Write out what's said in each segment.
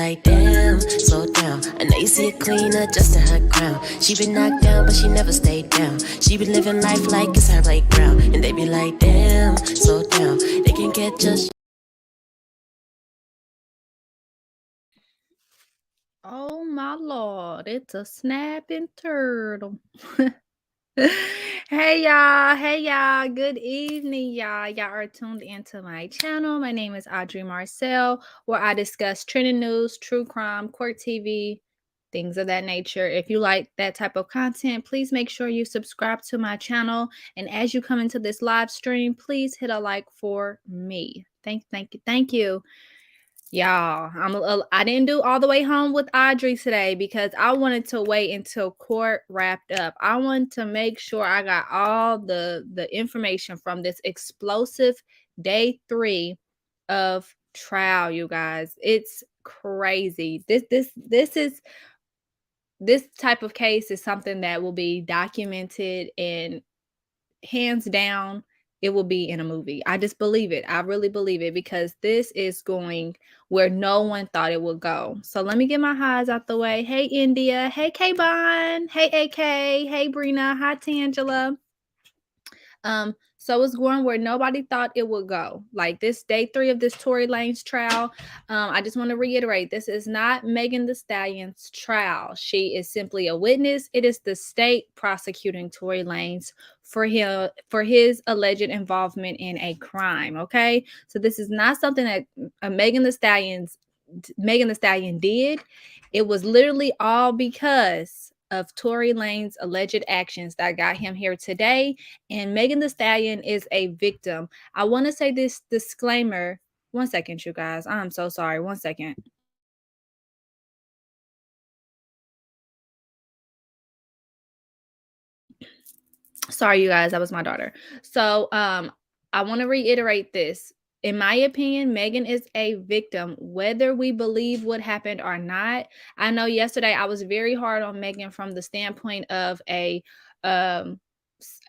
like, damn, slow down. I know you see a queen adjusting her crown. She been knocked down, but she never stayed down. She been living life like it's her playground. And they be like, damn, slow down. They can get just. Oh my Lord, it's a snapping turtle. Hey y'all, good evening, y'all. Y'all are tuned into my channel. My name is Audrey Marcel, where I discuss trending news, true crime, court TV, things of that nature. If you like that type of content, please make sure you subscribe to my channel. And as you come into this live stream, please hit a like for me. Thank you. Y'all, I didn't do all the way home with Audrey today because I wanted to wait until court wrapped up. I wanted to make sure I got all the information from this explosive day 3 of trial, you guys. It's crazy. This type of case is something that will be documented, and hands down it will be in a movie. I just believe it. I really believe it because this is going where no one thought it would go. So let me get my highs out the way. Hey India, hey K-Bon, hey AK, hey Brina, hi Tangela. So it's going where nobody thought it would go. Like this day 3 of this Tory Lanez trial. I just want to reiterate, this is not Megan Thee Stallion's trial. She is simply a witness. It is the state prosecuting Tory Lanez for his alleged involvement in a crime. Okay, so this is not something that Megan Thee Stallion did. It was literally all because of Tory Lanez alleged actions that got him here today. And Megan Thee Stallion is a victim. I want to say this disclaimer. One second, you guys. I'm so sorry. One second. Sorry, you guys. That was my daughter. So I want to reiterate this. In my opinion, Megan is a victim, whether we believe what happened or not. I know yesterday I was very hard on Megan from the standpoint of a um,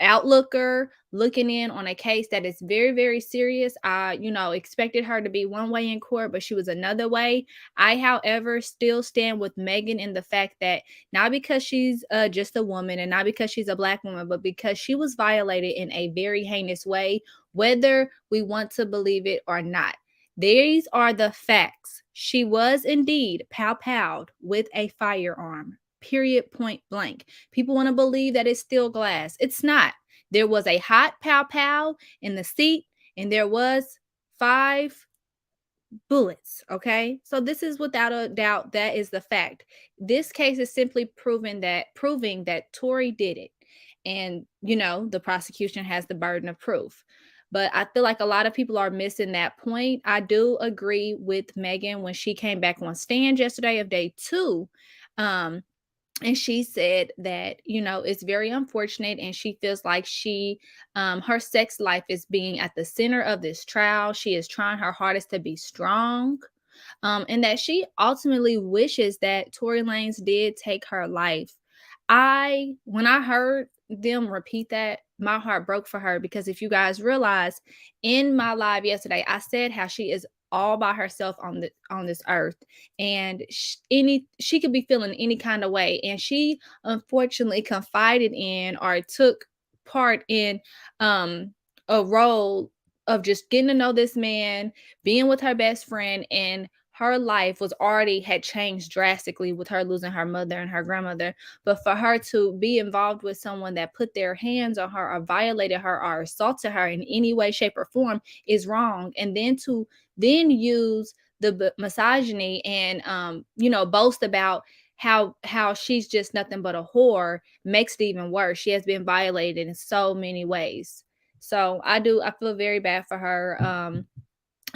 outlooker looking in on a case that is very, very serious. I, expected her to be one way in court, but she was another way. I, however, still stand with Megan in the fact that not because she's just a woman and not because she's a Black woman, but because she was violated in a very heinous way, whether we want to believe it or not. These are the facts. She was indeed pow-powed with a firearm. Period, point blank. People want to believe that it's still glass. It's not. There was a hot pow-pow in the seat, and there was 5 bullets. Okay, so this is without a doubt, that is the fact. This case is simply proving that Tory did it, and the prosecution has the burden of proof. But I feel like a lot of people are missing that point. I do agree with Megan when she came back on stand yesterday of day 2. And she said that it's very unfortunate, and she feels like her sex life is being at the center of this trial. She is trying her hardest to be strong, and that she ultimately wishes that Tory Lanez did take her life. When I heard them repeat that, my heart broke for her, because if you guys realize, in my live yesterday, I said how she is all by herself on this earth, and she could be feeling any kind of way, and she unfortunately confided in or took part in a role of just getting to know this man, being with her best friend, and her life had changed drastically with her losing her mother and her grandmother. But for her to be involved with someone that put their hands on her or violated her or assaulted her in any way, shape, or form is wrong. And then to use the misogyny and boast about how she's just nothing but a whore makes it even worse. She has been violated in so many ways. So I feel very bad for her.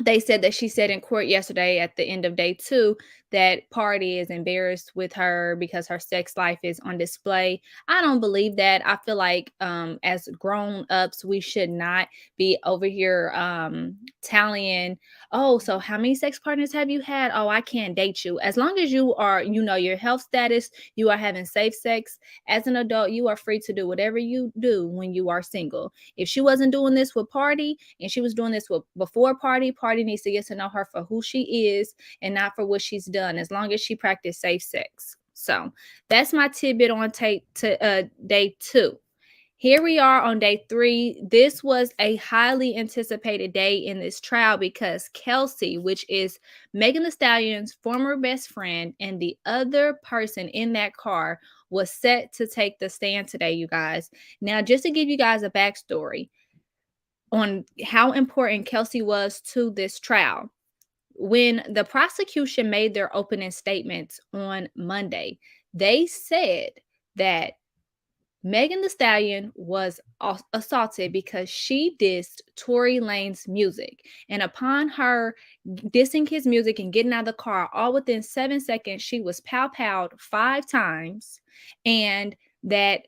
They said that she said in court yesterday at the end of day 2 that Party is embarrassed with her because her sex life is on display. I don't believe that. I feel like as grown-ups, we should not be over here tallying, oh, so how many sex partners have you had? Oh, I can't date you. As long as you are, your health status, you are having safe sex, as an adult, you are free to do whatever you do when you are single. If she wasn't doing this with Party and she was doing this with before Party needs to get to know her for who she is and not for what she's done done as long as she practiced safe sex. So that's my tidbit on day 2. Here we are on day 3. This was a highly anticipated day in this trial because Kelsey, which is Megan Thee Stallion's former best friend and the other person in that car, was set to take the stand today, you guys. Now, just to give you guys a backstory on how important Kelsey was to this trial, when the prosecution made their opening statements on Monday, they said that Megan Thee Stallion was assaulted because she dissed Tory Lanez music. And upon her dissing his music and getting out of the car, all within 7 seconds, she was pow-powed 5 times. And that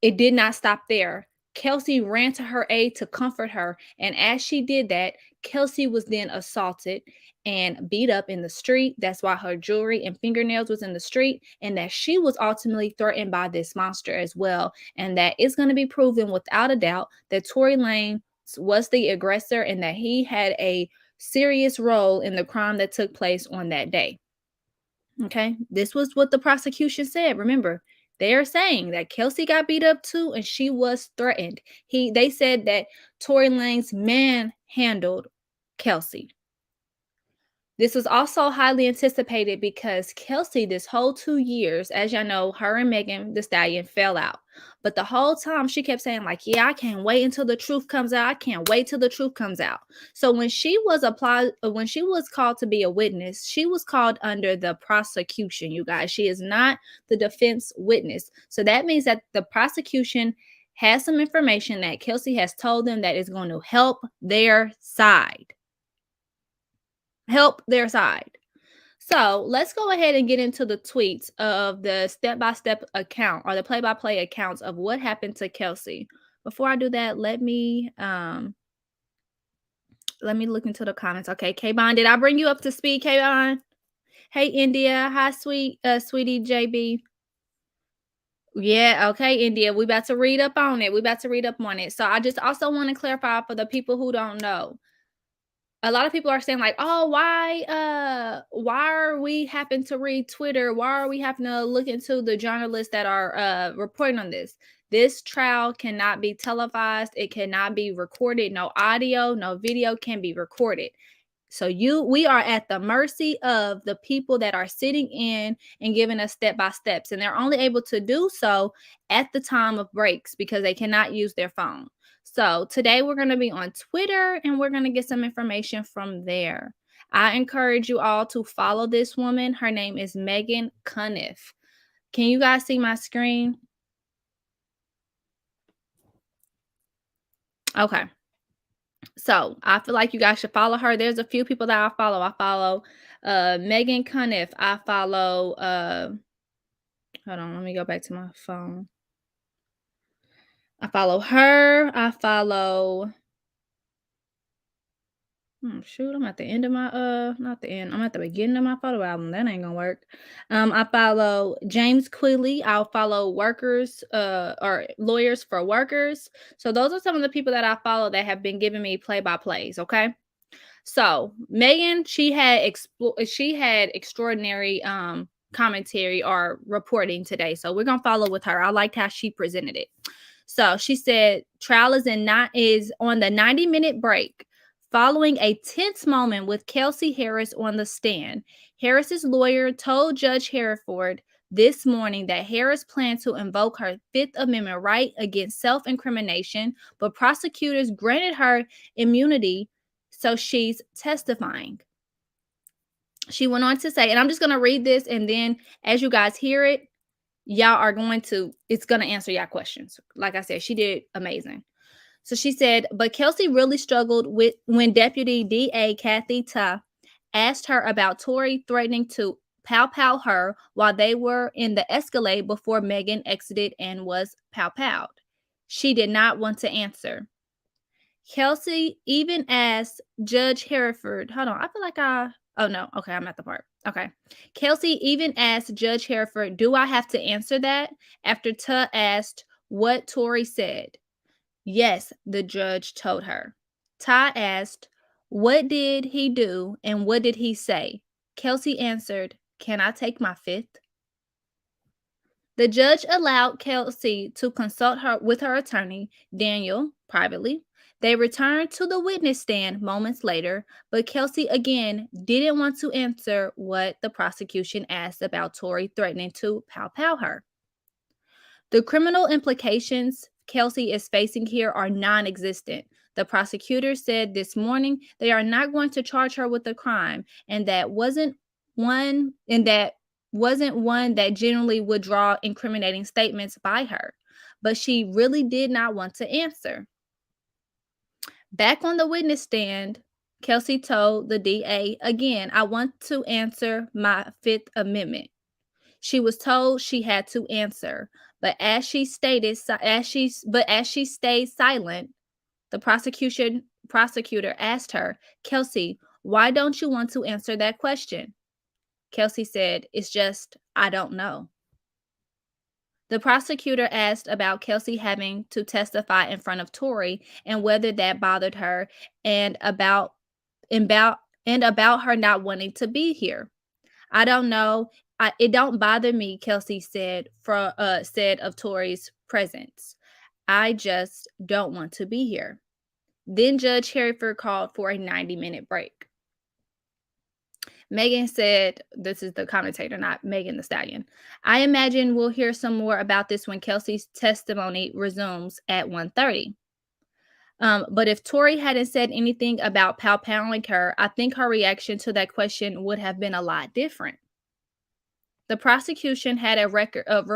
it did not stop there. Kelsey ran to her aid to comfort her. And as she did that, Kelsey was then assaulted and beat up in the street. That's why her jewelry and fingernails was in the street, and that she was ultimately threatened by this monster as well. And that it's going to be proven without a doubt that Tory Lanez was the aggressor and that he had a serious role in the crime that took place on that day. Okay, this was what the prosecution said. Remember, they are saying that Kelsey got beat up too, and she was threatened. They said that Tory Lanez manhandled Kelsey. This was also highly anticipated because Kelsey, this whole 2 years, as y'all know, her and Megan Thee Stallion fell out. But the whole time she kept saying, like, yeah, I can't wait until the truth comes out. I can't wait till the truth comes out. So when she was called to be a witness, she was called under the prosecution, you guys. She is not the defense witness. So that means that the prosecution has some information that Kelsey has told them that is going to help their side. So let's go ahead and get into the tweets of the step-by-step account or the play-by-play accounts of what happened to Kelsey. Before I do that, let me look into the comments. Okay, K-Bon, did I bring you up to speed, K-Bon? Hey, India. Hi, sweetie JB. Yeah, okay, India. We about to read up on it. So I just also want to clarify for the people who don't know. A lot of people are saying like, "Oh, why are we having to read Twitter? Why are we having to look into the journalists that are reporting on this?" This trial cannot be televised. It cannot be recorded. No audio, no video can be recorded. So we are at the mercy of the people that are sitting in and giving us step by steps, and they're only able to do so at the time of breaks because they cannot use their phone. So today we're going to be on Twitter and we're going to get some information from there. I encourage you all to follow this woman. Her name is Megan Cuniff. Can you guys see my screen? Okay. So I feel like you guys should follow her. There's a few people that I follow. I follow Megan Cuniff. I follow hold on, let me go back to my phone. I follow her. I follow shoot, I'm at the end of my not the end. I'm at the beginning of my photo album. That ain't gonna work. I follow James Quilly. I'll follow workers or lawyers for workers. So those are some of the people that I follow that have been giving me play-by-plays, okay? So Megan, she had extraordinary commentary or reporting today. So we're gonna follow with her. I liked how she presented it. So she said trial is on the 90-minute break following a tense moment with Kelsey Harris on the stand. Harris's lawyer told Judge Hereford this morning that Harris planned to invoke her Fifth Amendment right against self-incrimination, but prosecutors granted her immunity, so she's testifying. She went on to say, and I'm just going to read this, and then as you guys hear it, it's going to answer y'all questions. Like I said, she did amazing. So she said, but Kelsey really struggled when Deputy DA Kathy Ta asked her about Tory threatening to pow her while they were in the Escalade before Megan exited and was pow-powed. She did not want to answer. Kelsey even asked Judge Hereford, hold on, I feel like oh no, okay, I'm at the part. Okay. Kelsey even asked Judge Hereford, do I have to answer that? After Ta asked what Tory said. Yes, the judge told her. Ta asked, what did he do and what did he say? Kelsey answered, Can I take my fifth? The judge allowed Kelsey to consult her with her attorney, Daniel, privately. They returned to the witness stand moments later, but Kelsey again didn't want to answer what the prosecution asked about Tory threatening to pow her. The criminal implications Kelsey is facing here are non existent. The prosecutor said this morning they are not going to charge her with a crime, and that wasn't one that generally would draw incriminating statements by her. But she really did not want to answer. Back on the witness stand, Kelsey told the DA again, I want to answer my Fifth Amendment. She was told she had to answer, but as she stayed silent, the prosecutor asked her, Kelsey, why don't you want to answer that question? Kelsey said, it's just, I don't know. The prosecutor asked about Kelsey having to testify in front of Tory and whether that bothered her and about her not wanting to be here. I don't know. It don't bother me, Kelsey said of Tory's presence. I just don't want to be here. Then Judge Hereford called for a 90-minute break. Megan said, this is the commentator, not Megan Thee Stallion, I imagine we'll hear some more about this when Kelsey's testimony resumes at 1:30. But if Tory hadn't said anything about pow-powing her, I think her reaction to that question would have been a lot different. The prosecution had a record of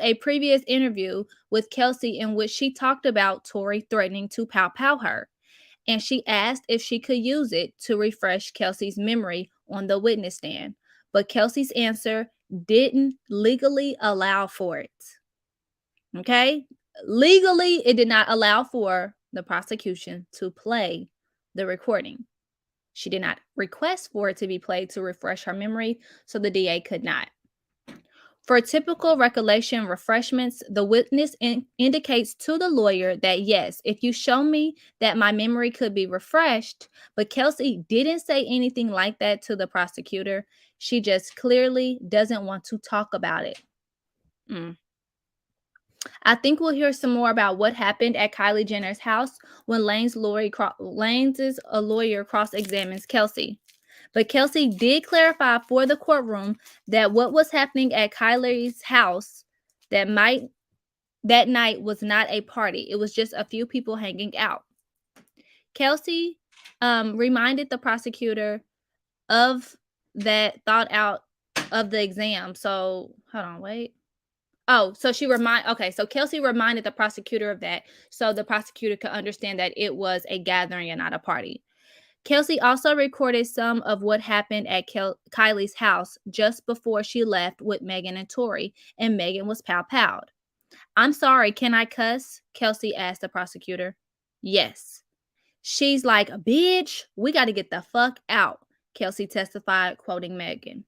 a previous interview with Kelsey in which she talked about Tory threatening to pow her, and she asked if she could use it to refresh Kelsey's memory on the witness stand. But Kelsey's answer didn't legally allow for it. Okay? Legally, it did not allow for the prosecution to play the recording. She did not request for it to be played to refresh her memory, so the DA could not. For typical recollection refreshments, the witness indicates to the lawyer that yes, if you show me that my memory could be refreshed, but Kelsey didn't say anything like that to the prosecutor. She just clearly doesn't want to talk about it. I think we'll hear some more about what happened at Kylie Jenner's house when Lane's lawyer cross-examines Kelsey. But Kelsey did clarify for the courtroom that what was happening at Kylie's house that night was not a party. It was just a few people hanging out. Kelsey reminded the prosecutor of that thought out of the exam. So, hold on, wait. Oh, so Kelsey reminded the prosecutor of that so the prosecutor could understand that it was a gathering and not a party. Kelsey also recorded some of what happened at Kylie's house just before she left with Megan and Tory, and Megan was pow-powed. I'm sorry, can I cuss? Kelsey asked the prosecutor. Yes. She's like, bitch, we got to get the fuck out, Kelsey testified, quoting Megan.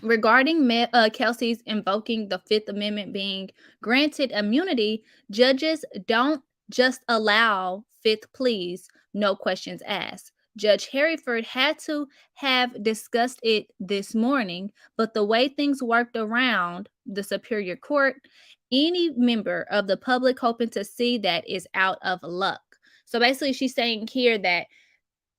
Regarding Kelsey's invoking the Fifth Amendment being granted immunity, judges don't just allow fifth pleas, no questions asked. Judge Hereford had to have discussed it this morning, but the way things worked around the Superior Court, any member of the public hoping to see that is out of luck. So basically, she's saying here that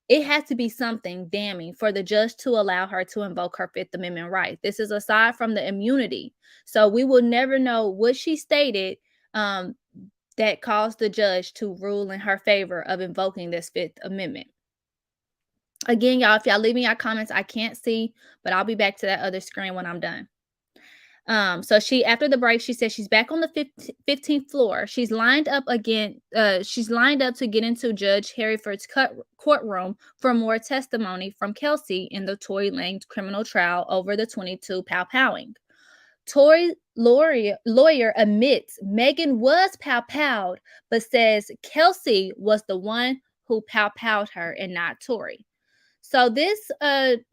it had to be something damning for the judge to allow her to invoke her Fifth Amendment right. This is aside from the immunity. So we will never know what she stated that caused the judge to rule in her favor of invoking this Fifth Amendment. Again, y'all, if y'all leave me your comments, I can't see, but I'll be back to that other screen when I'm done. So after the break, she says she's back on the 15th floor. She's lined up again. She's lined up to get into Judge Hereford's courtroom for more testimony from Kelsey in the Tory Lanez criminal trial over the 22 pow-powing. Tory lawyer admits Megan was pow-powed, but says Kelsey was the one who pow-powed her and not Tory. So this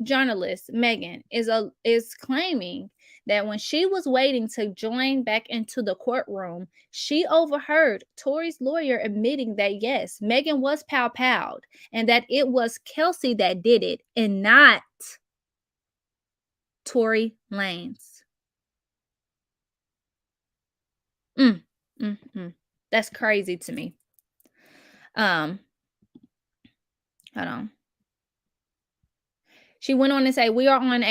journalist, Megan, is claiming that when she was waiting to join back into the courtroom, she overheard Tory's lawyer admitting that yes, Megan was pow-powed and that it was Kelsey that did it and not Tory Lanez. Mm, mm. That's crazy to me. Hold on. She went on to say, we are on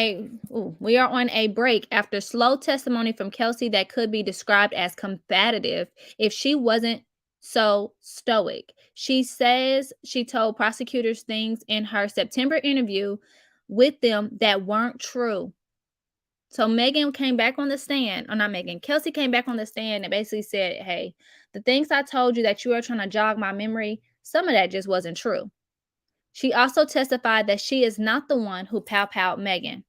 a break after slow testimony from Kelsey that could be described as combative if she wasn't so stoic. She says she told prosecutors things in her September interview with them that weren't true. So Megan came back on the stand, or not Megan, Kelsey came back on the stand and basically said, hey, the things I told you that you are trying to jog my memory, some of that just wasn't true. She also testified that she is not the one who pow-powed Megan.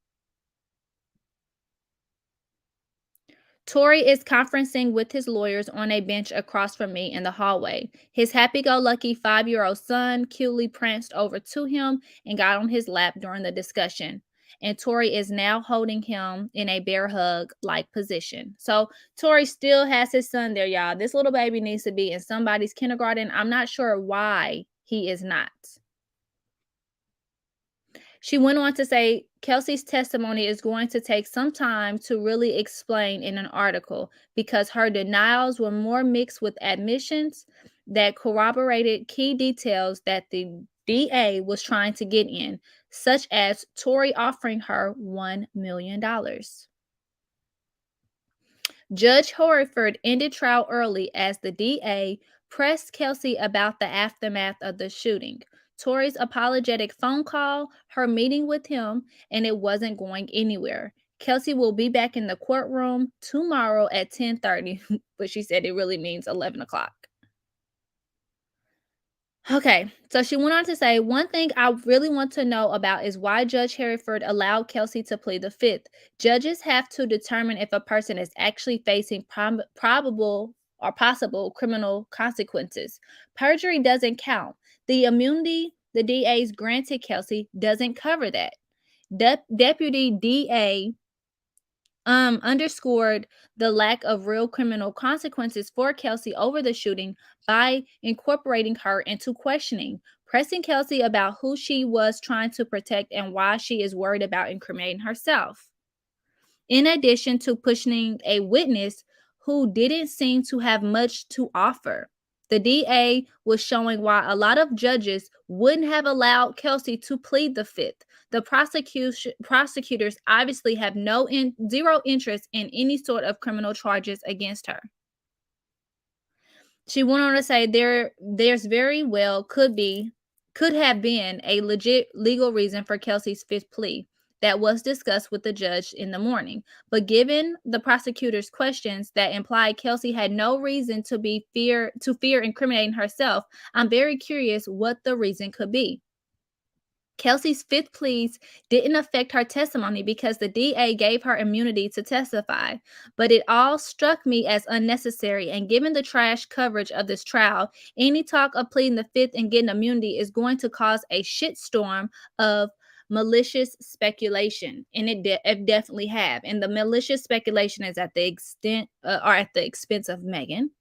Tory is conferencing with his lawyers on a bench across from me in the hallway. His happy-go-lucky 5-year-old son cutely pranced over to him and got on his lap during the discussion. And Tory is now holding him in a bear hug-like position. So Tory still has his son there, y'all. This little baby needs to be in somebody's kindergarten. I'm not sure why he is not. She went on to say Kelsey's testimony is going to take some time to really explain in an article because her denials were more mixed with admissions that corroborated key details that the DA was trying to get in, such as Tory offering her $1 million. Judge Horford ended trial early as the DA pressed Kelsey about the aftermath of the shooting. Tory's apologetic phone call, her meeting with him, and it wasn't going anywhere. Kelsey will be back in the courtroom tomorrow at 10:30, but she said it really means 11 o'clock. Okay, so she went on to say, one thing I really want to know about is why Judge Hereford allowed Kelsey to plead the fifth. Judges have to determine if a person is actually facing probable or possible criminal consequences. Perjury doesn't count. The immunity the DA's granted Kelsey doesn't cover that. Deputy DA underscored the lack of real criminal consequences for Kelsey over the shooting by incorporating her into questioning, pressing Kelsey about who she was trying to protect and why she is worried about incriminating herself. In addition to pushing a witness who didn't seem to have much to offer. The DA was showing why a lot of judges wouldn't have allowed Kelsey to plead the fifth. The prosecutors obviously have zero interest in any sort of criminal charges against her. She went on to say there's very well could have been a legit legal reason for Kelsey's fifth plea that was discussed with the judge in the morning. But given the prosecutor's questions that implied Kelsey had no reason to fear incriminating herself, I'm very curious what the reason could be. Kelsey's fifth pleas didn't affect her testimony because the DA gave her immunity to testify, but it all struck me as unnecessary. And given the trash coverage of this trial, any talk of pleading the fifth and getting immunity is going to cause a shitstorm of malicious speculation, and it definitely have. And the malicious speculation is at the expense of Megan.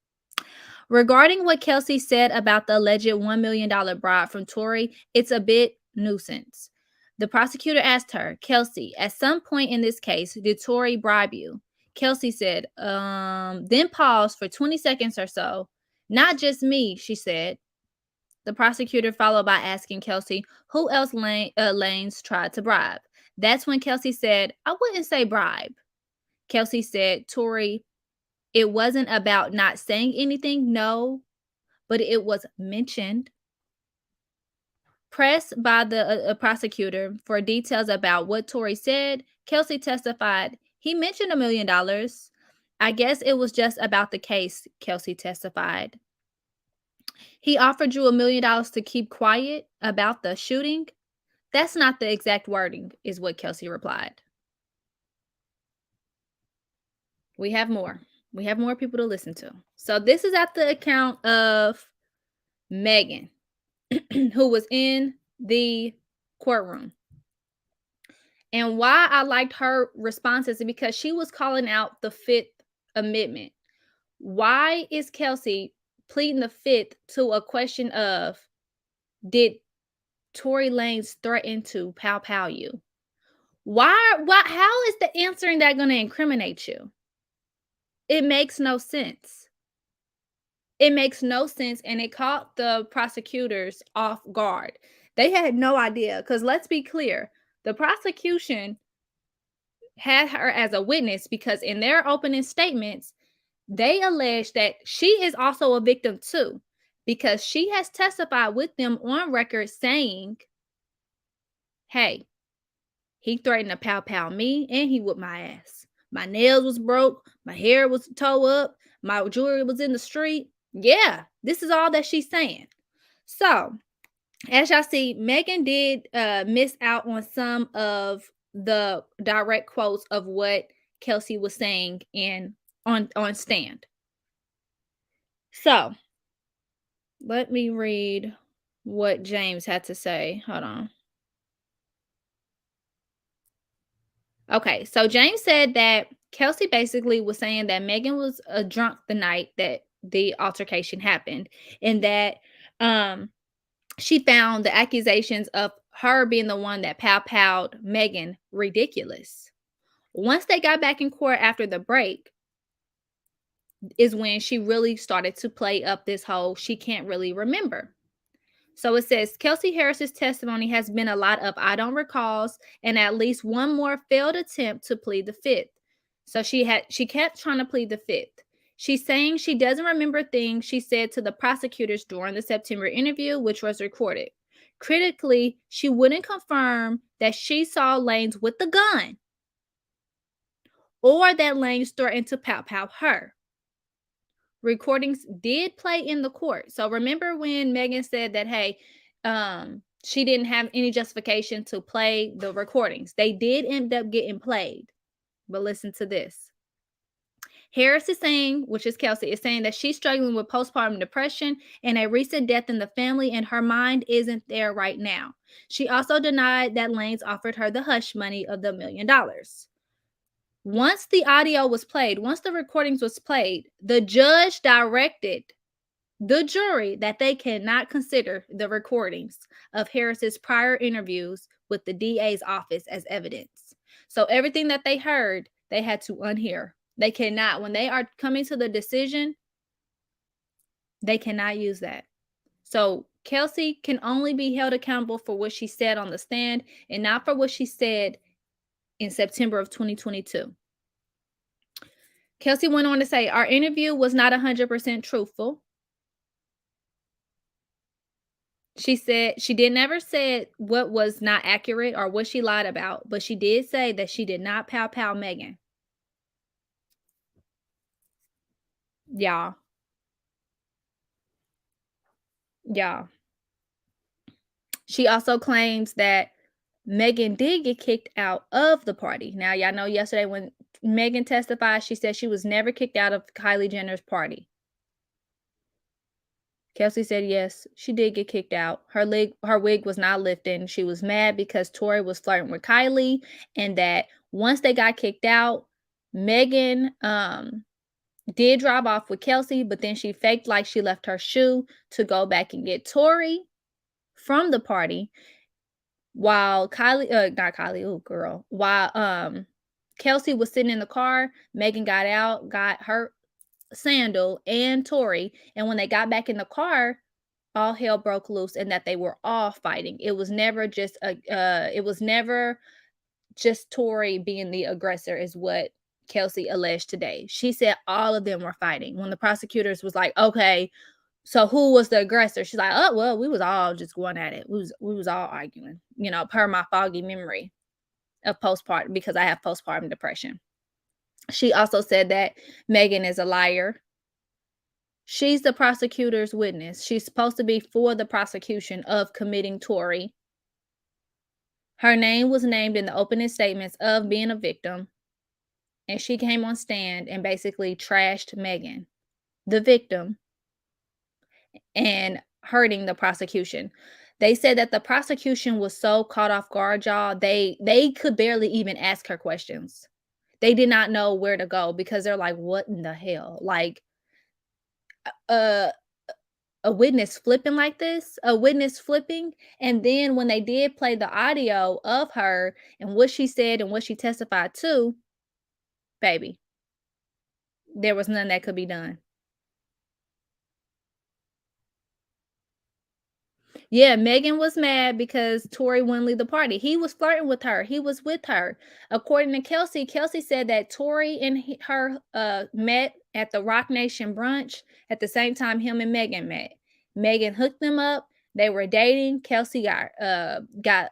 Regarding what Kelsey said about the alleged $1 million bribe from Tory, it's a bit nuisance. The prosecutor asked her, Kelsey, at some point in this case, did Tory bribe you? Kelsey said, then paused for 20 seconds or so. Not just me, she said. The prosecutor followed by asking Kelsey, who else Lanez tried to bribe? That's when Kelsey said, I wouldn't say bribe. Kelsey said, Tory, it wasn't about not saying anything, no, but it was mentioned. Pressed by the prosecutor for details about what Tory said, Kelsey testified, he mentioned $1 million. I guess it was just about the case, Kelsey testified. He offered you $1 million to keep quiet about the shooting? That's not the exact wording, is what Kelsey replied. We have more. We have more people to listen to. So this is at the account of Megan, who was in the courtroom. And why I liked her responses is because she was calling out the Fifth Amendment. Why is Kelsey pleading the Fifth to a question of, did Tory Lanez threaten to pow pow you? How is the answering that going to incriminate you? It makes no sense. It makes no sense, and it caught the prosecutors off guard. They had no idea, because let's be clear, the prosecution had her as a witness because in their opening statements, they allege that she is also a victim too, because she has testified with them on record saying, hey, he threatened to pow pow me and he whipped my ass. My nails was broke, my hair was towed up, my jewelry was in the street. Yeah, this is all that she's saying. So, as y'all see, Megan did miss out on some of the direct quotes of what Kelsey was saying on stand. So, let me read what James had to say. Hold on. Okay, so James said that Kelsey basically was saying that Megan was drunk the night that the altercation happened, and that um she found the accusations of her being the one that pow-powed Megan ridiculous. Once they got back in court after the break is when she really started to play up this whole she can't really remember. So it says Kelsey Harris's testimony has been a lot of I don't recalls and at least one more failed attempt to plead the fifth. So she kept trying to plead the fifth. She's saying she doesn't remember things she said to the prosecutors during the September interview, which was recorded. Critically, she wouldn't confirm that she saw Lanez with the gun or that Lanez threatened to pow pow her. Recordings did play in the court. So remember when Megan said that, hey, she didn't have any justification to play the recordings. They did end up getting played. But listen to this. Harris is saying, which is Kelsey, is saying that she's struggling with postpartum depression and a recent death in the family, and her mind isn't there right now. She also denied that Lanez offered her the hush money of the $1 million. Once the audio was played, once the recordings was played, the judge directed the jury that they cannot consider the recordings of Harris's prior interviews with the DA's office as evidence. So everything that they heard, they had to unhear. They cannot, when they are coming to the decision, they cannot use that. So Kelsey can only be held accountable for what she said on the stand and not for what she said in September of 2022. Kelsey went on to say, our interview was not 100% truthful. She said she did never said what was not accurate or what she lied about, but she did say that she did not pow pow Megan. Y'all. Y'all. She also claims that Megan did get kicked out of the party. Now, y'all know yesterday when Megan testified, she said she was never kicked out of Kylie Jenner's party. Kelsey said yes, she did get kicked out. Her wig was not lifting. She was mad because Tory was flirting with Kylie, and that once they got kicked out, Megan did drive off with Kelsey, but then she faked like she left her shoe to go back and get Tory from the party. While while Kelsey was sitting in the car, Megan got out, got her sandal and Tory, and when they got back in the car, all hell broke loose and that they were all fighting. It was never just Tory being the aggressor, is what Kelsey alleged today. She said all of them were fighting. When the prosecutors was like, okay, so who was the aggressor? She's like, oh, well, we was all just going at it. We was all arguing, per my foggy memory of postpartum, because I have postpartum depression. She also said that Megan is a liar. She's the prosecutor's witness. She's supposed to be for the prosecution of committing Tory. Her name was named in the opening statements of being a victim, and she came on stand and basically trashed Megan, the victim, and hurting the prosecution. They said that the prosecution was so caught off guard, y'all. They could barely even ask her questions. They did not know where to go because they're like, "What in the hell?" Like, uh a witness flipping like this, a witness flipping. And then when they did play the audio of her and what she said and what she testified to, baby, there was none that could be done. Yeah, Megan was mad because Tory wouldn't leave the party. He was flirting with her. He was with her. According to Kelsey, Kelsey said that Tory and her met at the Rock Nation brunch at the same time him and Megan met. Megan hooked them up. They were dating. Kelsey got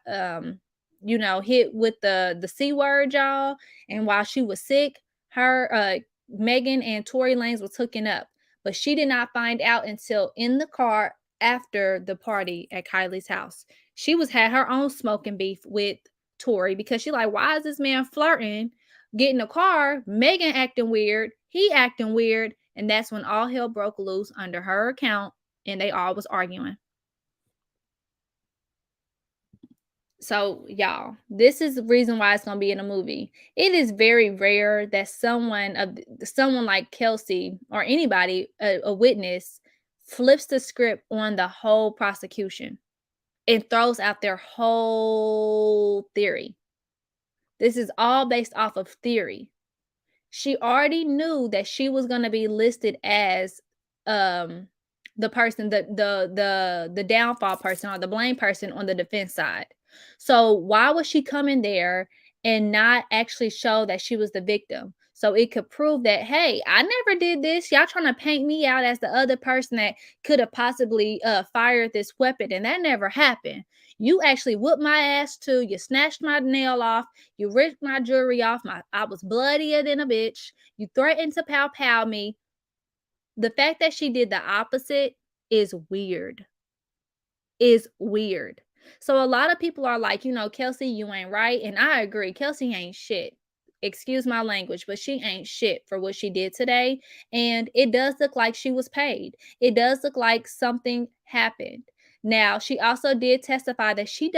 hit with the C word, y'all. And while she was sick, her Megan and Tory Lanez was hooking up. But she did not find out until in the car after the party at Kylie's house. She was had her own smoking beef with Tory because she like, why is this man flirting? Get in the car, Megan acting weird, he acting weird, and that's when all hell broke loose under her account, and they all was arguing. So, y'all, this is the reason why it's gonna be in a movie. It is very rare that someone like Kelsey or anybody, a witness, flips the script on the whole prosecution and throws out their whole theory. This is all based off of theory. She already knew that she was going to be listed as um the person, the downfall person or the blame person on the defense side. So why was she coming there and not actually show that she was the victim? So it could prove that, hey, I never did this. Y'all trying to paint me out as the other person that could have possibly fired this weapon, and that never happened. You actually whooped my ass too. You snatched my nail off. You ripped my jewelry off. I was bloodier than a bitch. You threatened to pow me. The fact that she did the opposite is weird. Is weird. So a lot of people are like, Kelsey, you ain't right. And I agree. Kelsey ain't shit. Excuse my language, but she ain't shit for what she did today. And it does look like she was paid. It does look like something happened. Now, she also did testify that she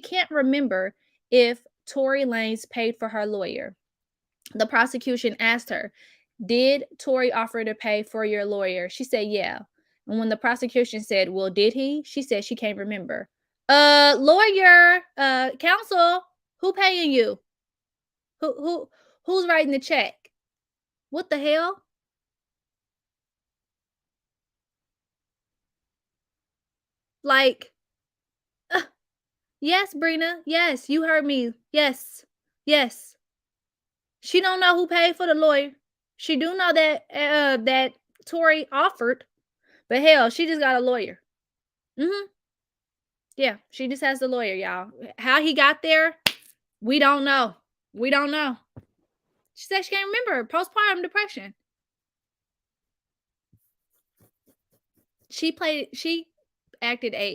can't remember if Tory Lanez paid for her lawyer. The prosecution asked her, did Tory offer to pay for your lawyer? She said, yeah. And when the prosecution said, well, did he? She said she can't remember. Lawyer, counsel, who paying you? Who's writing the check? What the hell? Like, yes, Brina. Yes, you heard me. Yes. Yes. She don't know who paid for the lawyer. She do know that Tory offered, but hell, she just got a lawyer. Mhm. Yeah, she just has the lawyer, y'all. How he got there, we don't know. We don't know. She said she can't remember. Postpartum depression. She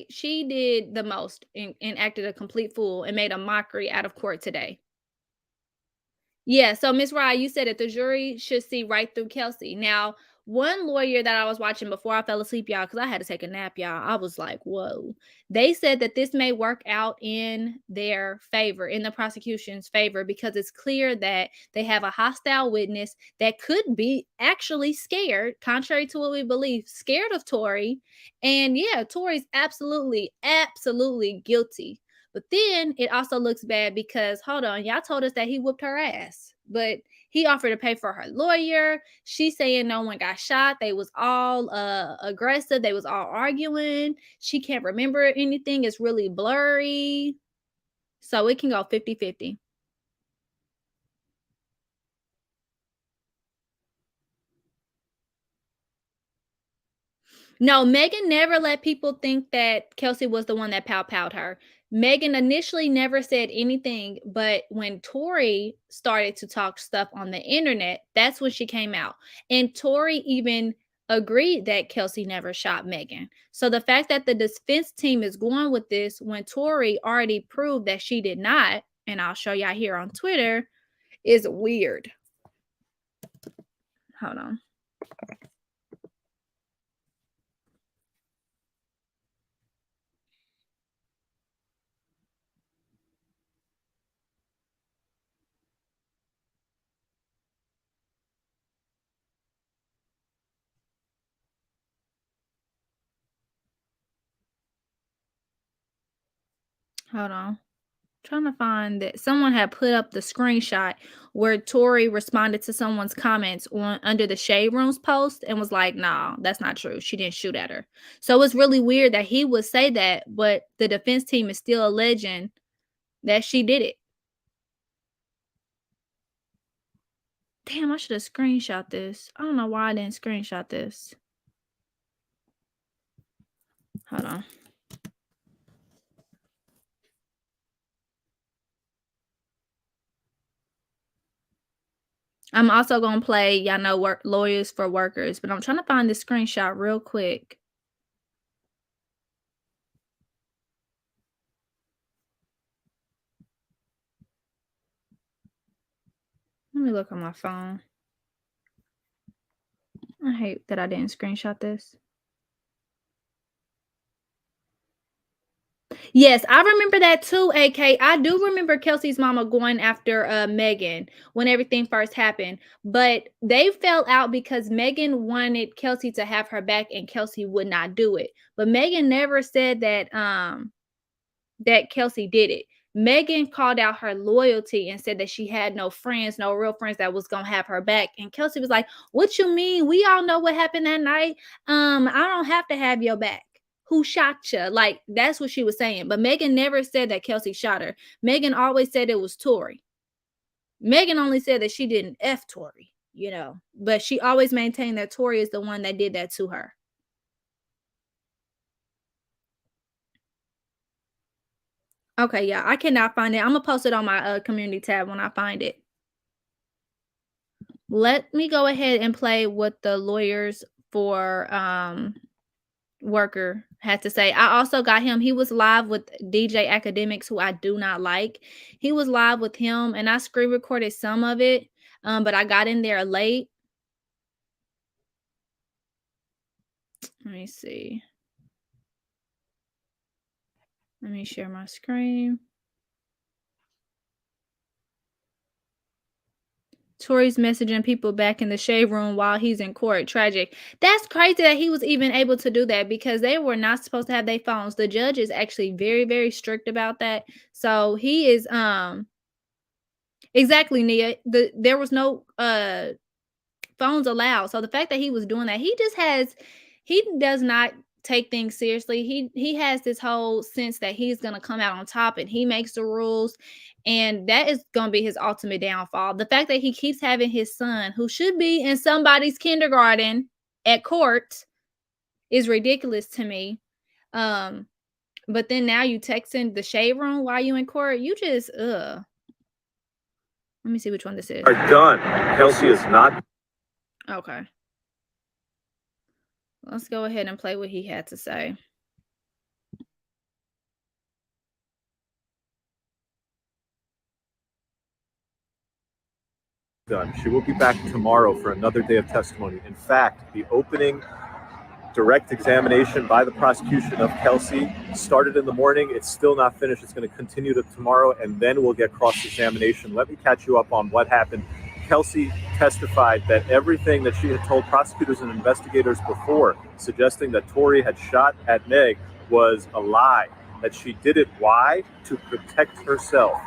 she did the most and acted a complete fool and made a mockery out of court today. Yeah, so Miss Rye, you said that the jury should see right through Kelsey. Now, one lawyer that I was watching before I fell asleep, y'all, because I had to take a nap, y'all. I was like, whoa. They said that this may work out in their favor, in the prosecution's favor, because it's clear that they have a hostile witness that could be actually scared, contrary to what we believe, scared of Tory. And yeah, Tory's absolutely, absolutely guilty. But then it also looks bad because hold on, y'all told us that he whooped her ass, but he offered to pay for her lawyer. She's saying no one got shot. They was all aggressive. They was all arguing. She can't remember anything. It's really blurry. So it can go 50-50. No, Megan never let people think that Kelsey was the one that pow-powed her. Megan initially never said anything, but when Tory started to talk stuff on the internet, that's when she came out. And Tory even agreed that Kelsey never shot Megan. So the fact that the defense team is going with this when Tory already proved that she did not, and I'll show y'all here on Twitter, is weird. Hold on. Hold on. Trying to find that someone had put up the screenshot where Tory responded to someone's comments on under the Shade Room's post and was like, "Nah, that's not true. She didn't shoot at her." So it's really weird that he would say that, but the defense team is still alleging that she did it. Damn, I should have screenshot this. I don't know why I didn't screenshot this. Hold on. I'm also gonna play, y'all know, work lawyers for workers, but I'm trying to find this screenshot real quick. Let me look on my phone. I hate that I didn't screenshot this. Yes, I remember that too, AK. I do remember Kelsey's mama going after Megan when everything first happened, but they fell out because Megan wanted Kelsey to have her back and Kelsey would not do it. But Megan never said that Kelsey did it. Megan called out her loyalty and said that she had no friends, no real friends that was gonna have her back. And Kelsey was like, "What you mean? We all know what happened that night. I don't have to have your back. Who shot you?" Like, that's what she was saying. But Megan never said that Kelsey shot her. Megan always said it was Tory. Megan only said that she didn't F Tory, but she always maintained that Tory is the one that did that to her. Okay, yeah, I cannot find it. I'm gonna post it on my community tab when I find it. Let me go ahead and play what the lawyers for worker had to say. I also got him. He was live with DJ Academics, who I do not like. He was live with him, and I screen recorded some of it, but I got in there late. Let me see. Let me share my screen. Tory's messaging people back in the shade room while he's in court. Tragic. That's crazy that he was even able to do that because they were not supposed to have their phones. The judge is actually very, very strict about that. So he is exactly, Nia. There was no phones allowed. So the fact that he was doing that, he does not take things seriously. He has this whole sense that he's gonna come out on top and he makes the rules. And that is going to be his ultimate downfall. The fact that he keeps having his son, who should be in somebody's kindergarten at court, is ridiculous to me. But then now you texting the shade room while you in court. You just, Let me see which one this is. Are done. Kelsey is not. Okay. Let's go ahead and play what he had to say. Done. She will be back tomorrow for another day of testimony. In fact, the opening direct examination by the prosecution of Kelsey started in the morning. It's still not finished. It's going to continue to tomorrow, and then we'll get cross-examination. Let me catch you up on what happened. Kelsey testified that everything that she had told prosecutors and investigators before, suggesting that Tory had shot at Meg, was a lie. That she did it, why? To protect herself.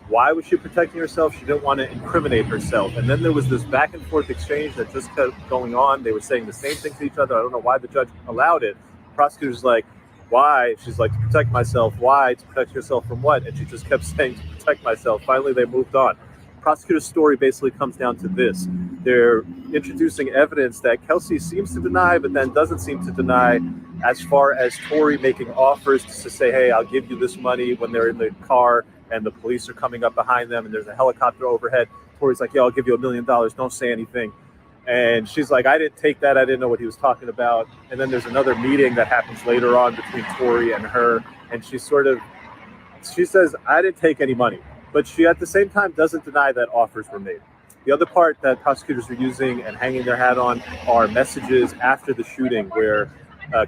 Why was she protecting herself? She didn't want to incriminate herself. And then there was this back and forth exchange that just kept going on. They were saying the same thing to each other. I don't know why the judge allowed it. The prosecutor's like, why? She's like, to protect myself. Why? To protect yourself from what? And she just kept saying, to protect myself. Finally, they moved on. The prosecutor's story basically comes down to this. They're introducing evidence that Kelsey seems to deny, but then doesn't seem to deny, as far as Tory making offers to say, hey, I'll give you this money when they're in the car and the police are coming up behind them and there's a helicopter overhead. Tory's like, yeah, I'll give you $1 million. Don't say anything. And she's like, I didn't take that. I didn't know what he was talking about. And then there's another meeting that happens later on between Tory and her. And she says, I didn't take any money. But she at the same time doesn't deny that offers were made. The other part that prosecutors are using and hanging their hat on are messages after the shooting where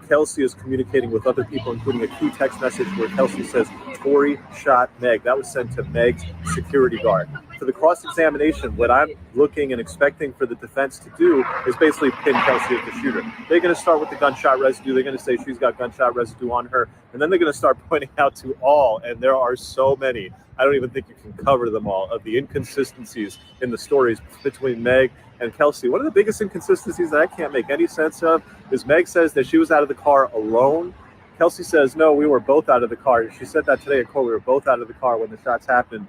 Kelsey is communicating with other people, including a key text message where Kelsey says, Tory shot Meg. That was sent to Meg's security guard. For the cross-examination, what I'm looking and expecting for the defense to do is basically pin Kelsey as the shooter. They're going to start with the gunshot residue. They're going to say she's got gunshot residue on her. And then they're going to start pointing out to all, and there are so many, I don't even think you can cover them all, of the inconsistencies in the stories between Meg and Kelsey. One of the biggest inconsistencies that I can't make any sense of is Meg says that she was out of the car alone. Kelsey says, no, we were both out of the car. She said that today in court. We were both out of the car when the shots happened.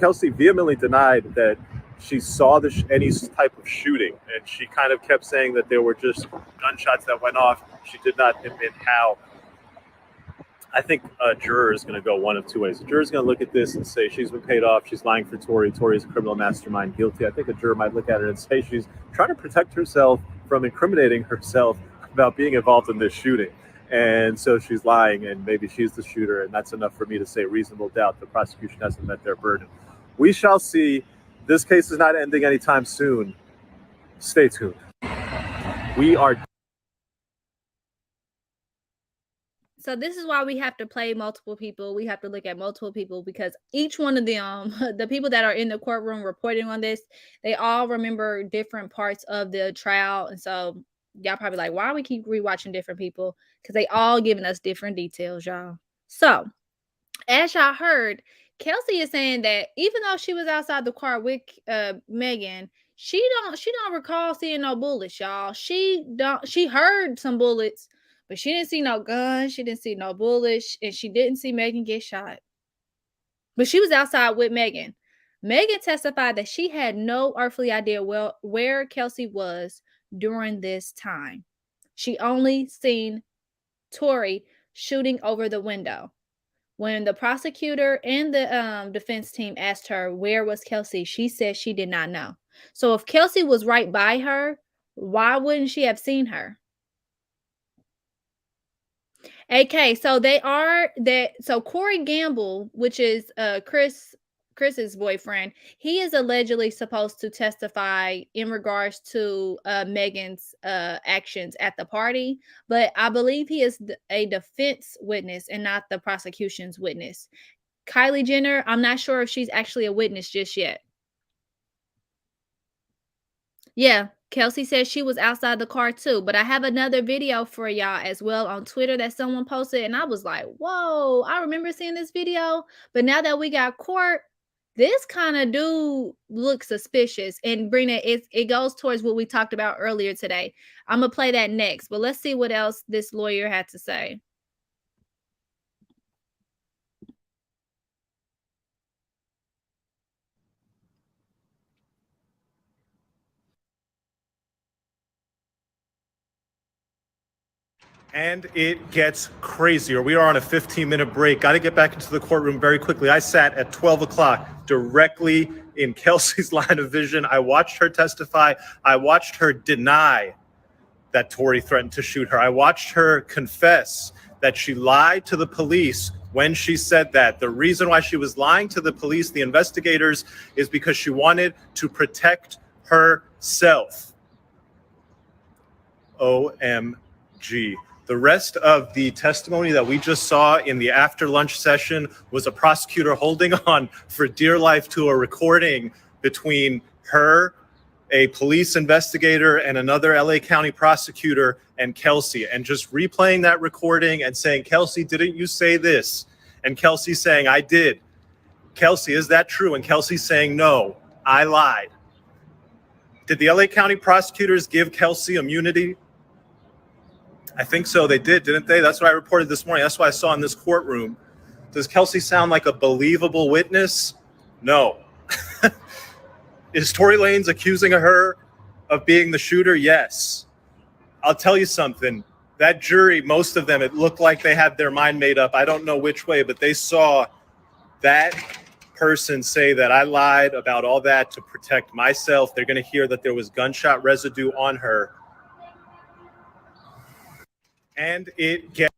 Kelsey vehemently denied that she saw any type of shooting, and she kind of kept saying that there were just gunshots that went off. She did not admit how. I think a juror is going to go one of two ways. A juror is going to look at this and say she's been paid off, she's lying for Tory, Tory's a criminal mastermind, guilty. I think a juror might look at it and say she's trying to protect herself from incriminating herself about being involved in this shooting. And so she's lying, and maybe she's the shooter, and that's enough for me to say reasonable doubt. The prosecution hasn't met their burden. We shall see. This case is not ending anytime soon. Stay tuned. We are. So this is why we have to play multiple people. We have to look at multiple people, because each one of them, the people that are in the courtroom reporting on this, they all remember different parts of the trial. And so y'all probably like, why we keep rewatching different people? Because they all giving us different details, y'all. So as y'all heard, Kelsey is saying that even though she was outside the car with Megan, she don't recall seeing no bullets, y'all. She heard some bullets, but she didn't see no guns, she didn't see no bullets, and she didn't see Megan get shot. But she was outside with Megan. Megan testified that she had no earthly idea where Kelsey was during this time. She only seen Tory shooting over the window. When the prosecutor and the defense team asked her where was Kelsey, she said she did not know. So if Kelsey was right by her, why wouldn't she have seen her? Okay, so so Corey Gamble, which is Chris's boyfriend, he is allegedly supposed to testify in regards to Megan's actions at the party, but I believe he is a defense witness and not the prosecution's witness. Kylie Jenner, I'm not sure if she's actually a witness just yet. Yeah, Kelsey says she was outside the car too, but I have another video for y'all as well on Twitter that someone posted, and I was like, whoa, I remember seeing this video, but now that we got court, this kind of do look suspicious. And Brina, it goes towards what we talked about earlier today. I'm gonna play that next, but let's see what else this lawyer had to say. And it gets crazier. We are on a 15-minute break. Got to get back into the courtroom very quickly. I sat at 12 o'clock directly in Kelsey's line of vision. I watched her testify. I watched her deny that Tory threatened to shoot her. I watched her confess that she lied to the police when she said that. The reason why she was lying to the police, the investigators, is because she wanted to protect herself. OMG. The rest of the testimony that we just saw in the after lunch session was a prosecutor holding on for dear life to a recording between her, a police investigator, and another LA County prosecutor, and Kelsey, and just replaying that recording and saying, Kelsey, didn't you say this? And Kelsey saying, I did. Kelsey, is that true? And Kelsey saying, no, I lied. Did the LA County prosecutors give Kelsey immunity? I think so. They did, didn't they? That's what I reported this morning. That's what I saw in this courtroom. Does Kelsey sound like a believable witness? No. Is Tory Lanez accusing her of being the shooter? Yes. I'll tell you something. That jury, most of them, it looked like they had their mind made up. I don't know which way, but they saw that person say that I lied about all that to protect myself. They're going to hear that there was gunshot residue on her. And it gets...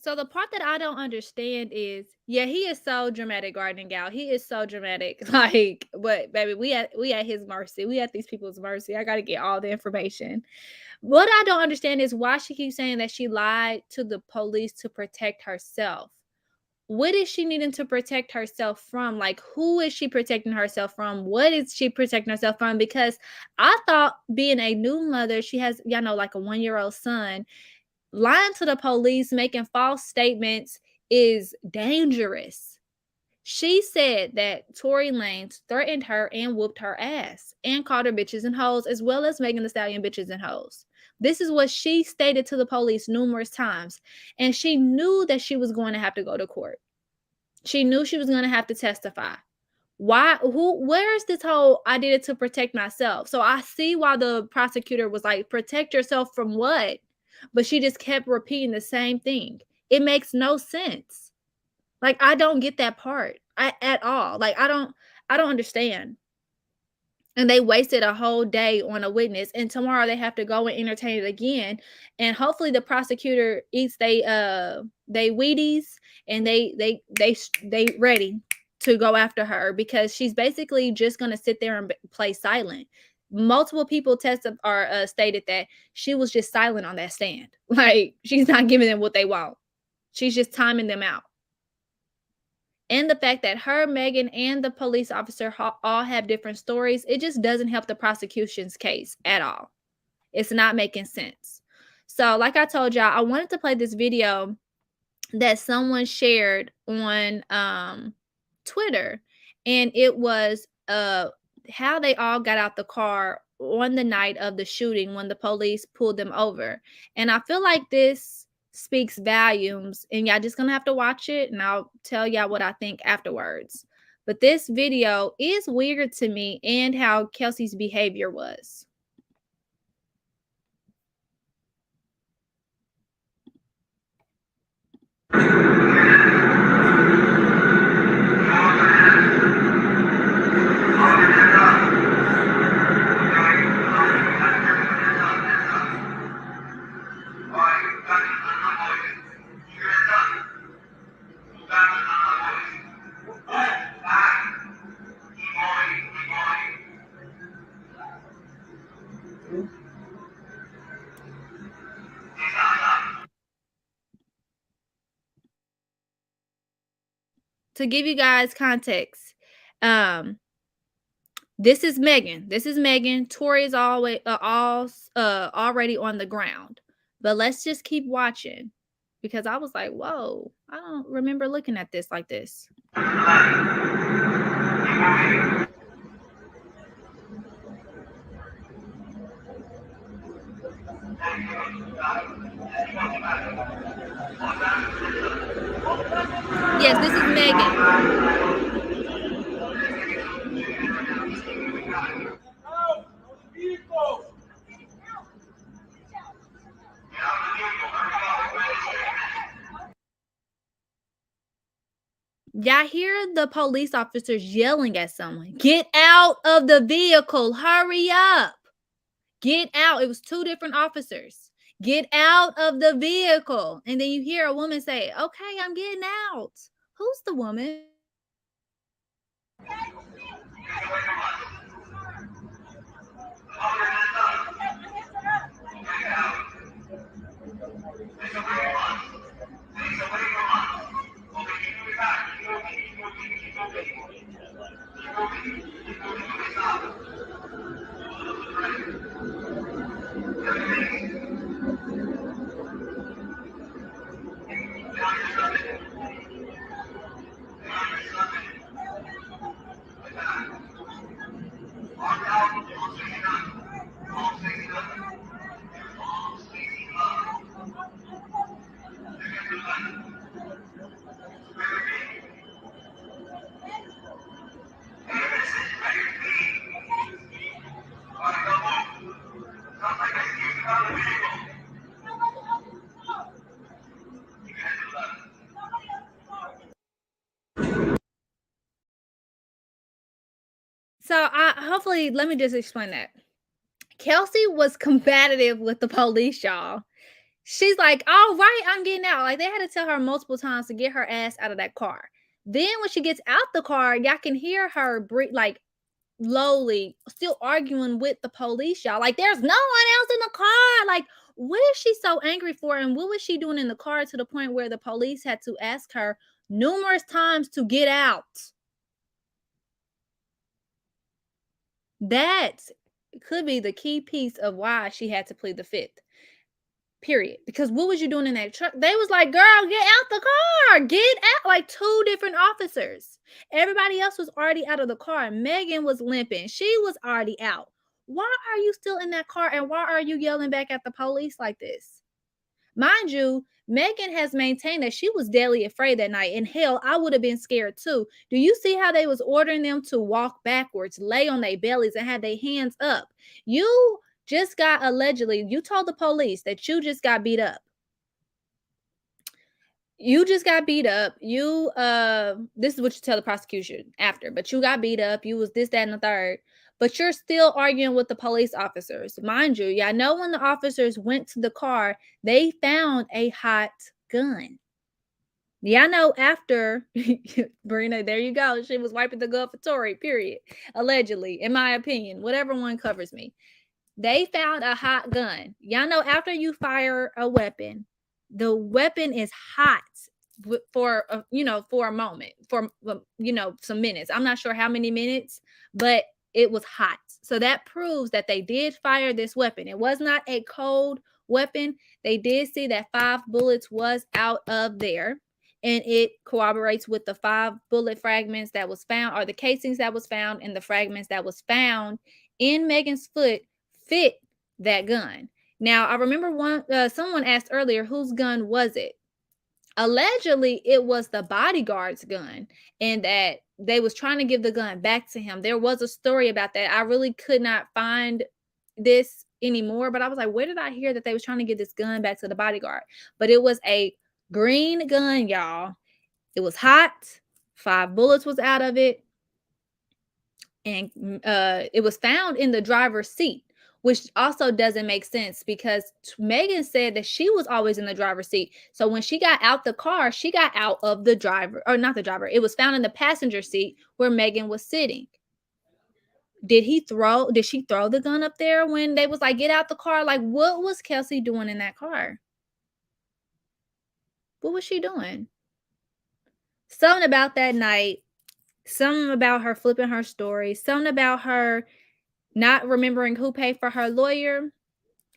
So the part that I don't understand is, yeah, he is so dramatic, Garden Gal. He is so dramatic. Like, but baby, we at his mercy. We at these people's mercy. I gotta get all the information. What I don't understand is why she keeps saying that she lied to the police to protect herself. What is she needing to protect herself from? Like, who is she protecting herself from? What is she protecting herself from? Because I thought being a new mother, she has, y'all know, like a 1-year-old son, lying to the police, making false statements is dangerous. She said that Tory Lanez threatened her and whooped her ass and called her bitches and hoes, as well as Megan Thee Stallion bitches and hoes. This is what she stated to the police numerous times. And she knew that she was going to have to go to court. She knew she was going to have to testify. Where's this whole I did it to protect myself? So I see why the prosecutor was like, protect yourself from what? But she just kept repeating the same thing. It makes no sense. Like, I don't get that part at all. Like, I don't understand. And they wasted a whole day on a witness, and tomorrow they have to go and entertain it again. And hopefully the prosecutor eats they Wheaties, and they ready to go after her, because she's basically just going to sit there and play silent. Multiple people stated that she was just silent on that stand. Like, she's not giving them what they want. She's just timing them out. And the fact that her, Megan, and the police officer all have different stories, it just doesn't help the prosecution's case at all. It's not making sense. So, like I told y'all, I wanted to play this video that someone shared on Twitter, and it was how they all got out the car on the night of the shooting when the police pulled them over. And I feel like this speaks volumes, and y'all just gonna have to watch it, and I'll tell y'all what I think afterwards. But this video is weird to me, and how Kelsey's behavior was. To give you guys context, this is Megan. Tory is always already on the ground. But let's just keep watching, because I was like, whoa, I don't remember looking at this like this. Yes, this is Megan. Y'all hear the police officers yelling at someone, get out of the vehicle, hurry up, get out. It was 2 different officers. Get out of the vehicle. And then you hear a woman say, okay, I'm getting out. Who's the woman? So hopefully, let me just explain that. Kelsey was combative with the police, y'all. She's like, all right, I'm getting out. Like, they had to tell her multiple times to get her ass out of that car. Then when she gets out the car, y'all can hear her like lowly still arguing with the police, y'all. Like, there's no one else in the car. Like, what is she so angry for? And what was she doing in the car to the point where the police had to ask her numerous times to get out? That could be the key piece of why she had to plead the fifth. Period. Because what was you doing in that truck? They was like, girl, get out the car. Get out. Like, 2 different officers. Everybody else was already out of the car. Megan was limping. She was already out. Why are you still in that car? And why are you yelling back at the police like this? Mind you, Megan has maintained that she was deadly afraid that night. And hell, I would have been scared too. Do you see how they was ordering them to walk backwards, lay on their bellies, and have their hands up? You just got allegedly, you told the police that you just got beat up. You just got beat up. You this is what you tell the prosecution after, but you got beat up. You was this, that, and the third. But you're still arguing with the police officers. Mind you, y'all know when the officers went to the car, they found a hot gun. Y'all know after Brina, there you go. She was wiping the gun for Tory, period. Allegedly, in my opinion, whatever one covers me. They found a hot gun. Y'all know after you fire a weapon, the weapon is hot for for a moment, for some minutes. I'm not sure how many minutes, but it was hot. So that proves that they did fire this weapon. It was not a cold weapon. They did see that 5 bullets was out of there. And it corroborates with the 5 bullet fragments that was found, or the casings that was found, and the fragments that was found in Megan's foot fit that gun. Now, I remember someone asked earlier, whose gun was it? Allegedly, it was the bodyguard's gun, and that they was trying to give the gun back to him. There was a story about that. I really could not find this anymore, but I was like, where did I hear that they was trying to give this gun back to the bodyguard? But it was a green gun, y'all. It was hot. 5 bullets was out of it. And it was found in the driver's seat, which also doesn't make sense because Megan said that she was always in the driver's seat. So when she got out the car, she got out of the driver, or not the driver. It was found in the passenger seat where Megan was sitting. Did she throw the gun up there when they was like, get out the car? Like, what was Kelsey doing in that car? What was she doing? Something about that night, something about her flipping her story, something about her not remembering who paid for her lawyer,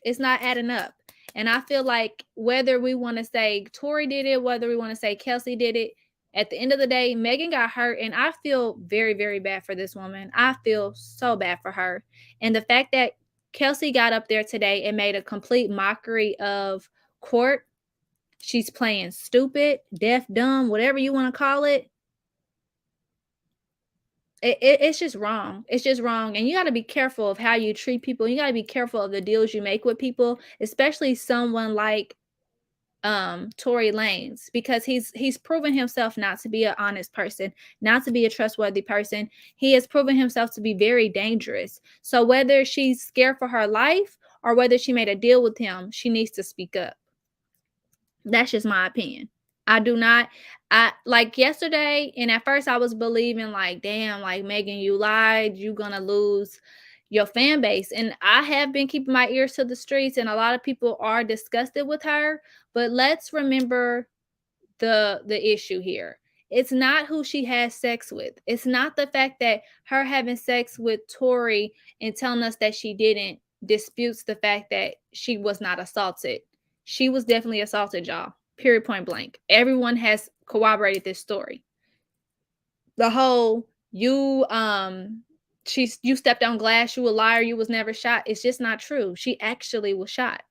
it's not adding up. And I feel like whether we want to say Tory did it, whether we want to say Kelsey did it, at the end of the day, Megan got hurt. And I feel very, very bad for this woman. I feel so bad for her. And the fact that Kelsey got up there today and made a complete mockery of court, she's playing stupid, deaf, dumb, whatever you want to call it. It's just wrong. It's just wrong. And you got to be careful of how you treat people. You got to be careful of the deals you make with people, especially someone like Tory Lanez, because he's proven himself not to be an honest person, not to be a trustworthy person. He has proven himself to be very dangerous. So whether she's scared for her life or whether she made a deal with him, she needs to speak up. That's just my opinion. I like yesterday, and at first I was believing like, damn, like Megan, you lied, you gonna lose your fan base. And I have been keeping my ears to the streets, and a lot of people are disgusted with her. But let's remember the issue here. It's not who she has sex with. It's not the fact that her having sex with Tory and telling us that she didn't disputes the fact that she was not assaulted. She was definitely assaulted, y'all. Period, point blank. Everyone has corroborated this story. The whole you stepped on glass, you a liar, you was never shot. It's just not true. She actually was shot.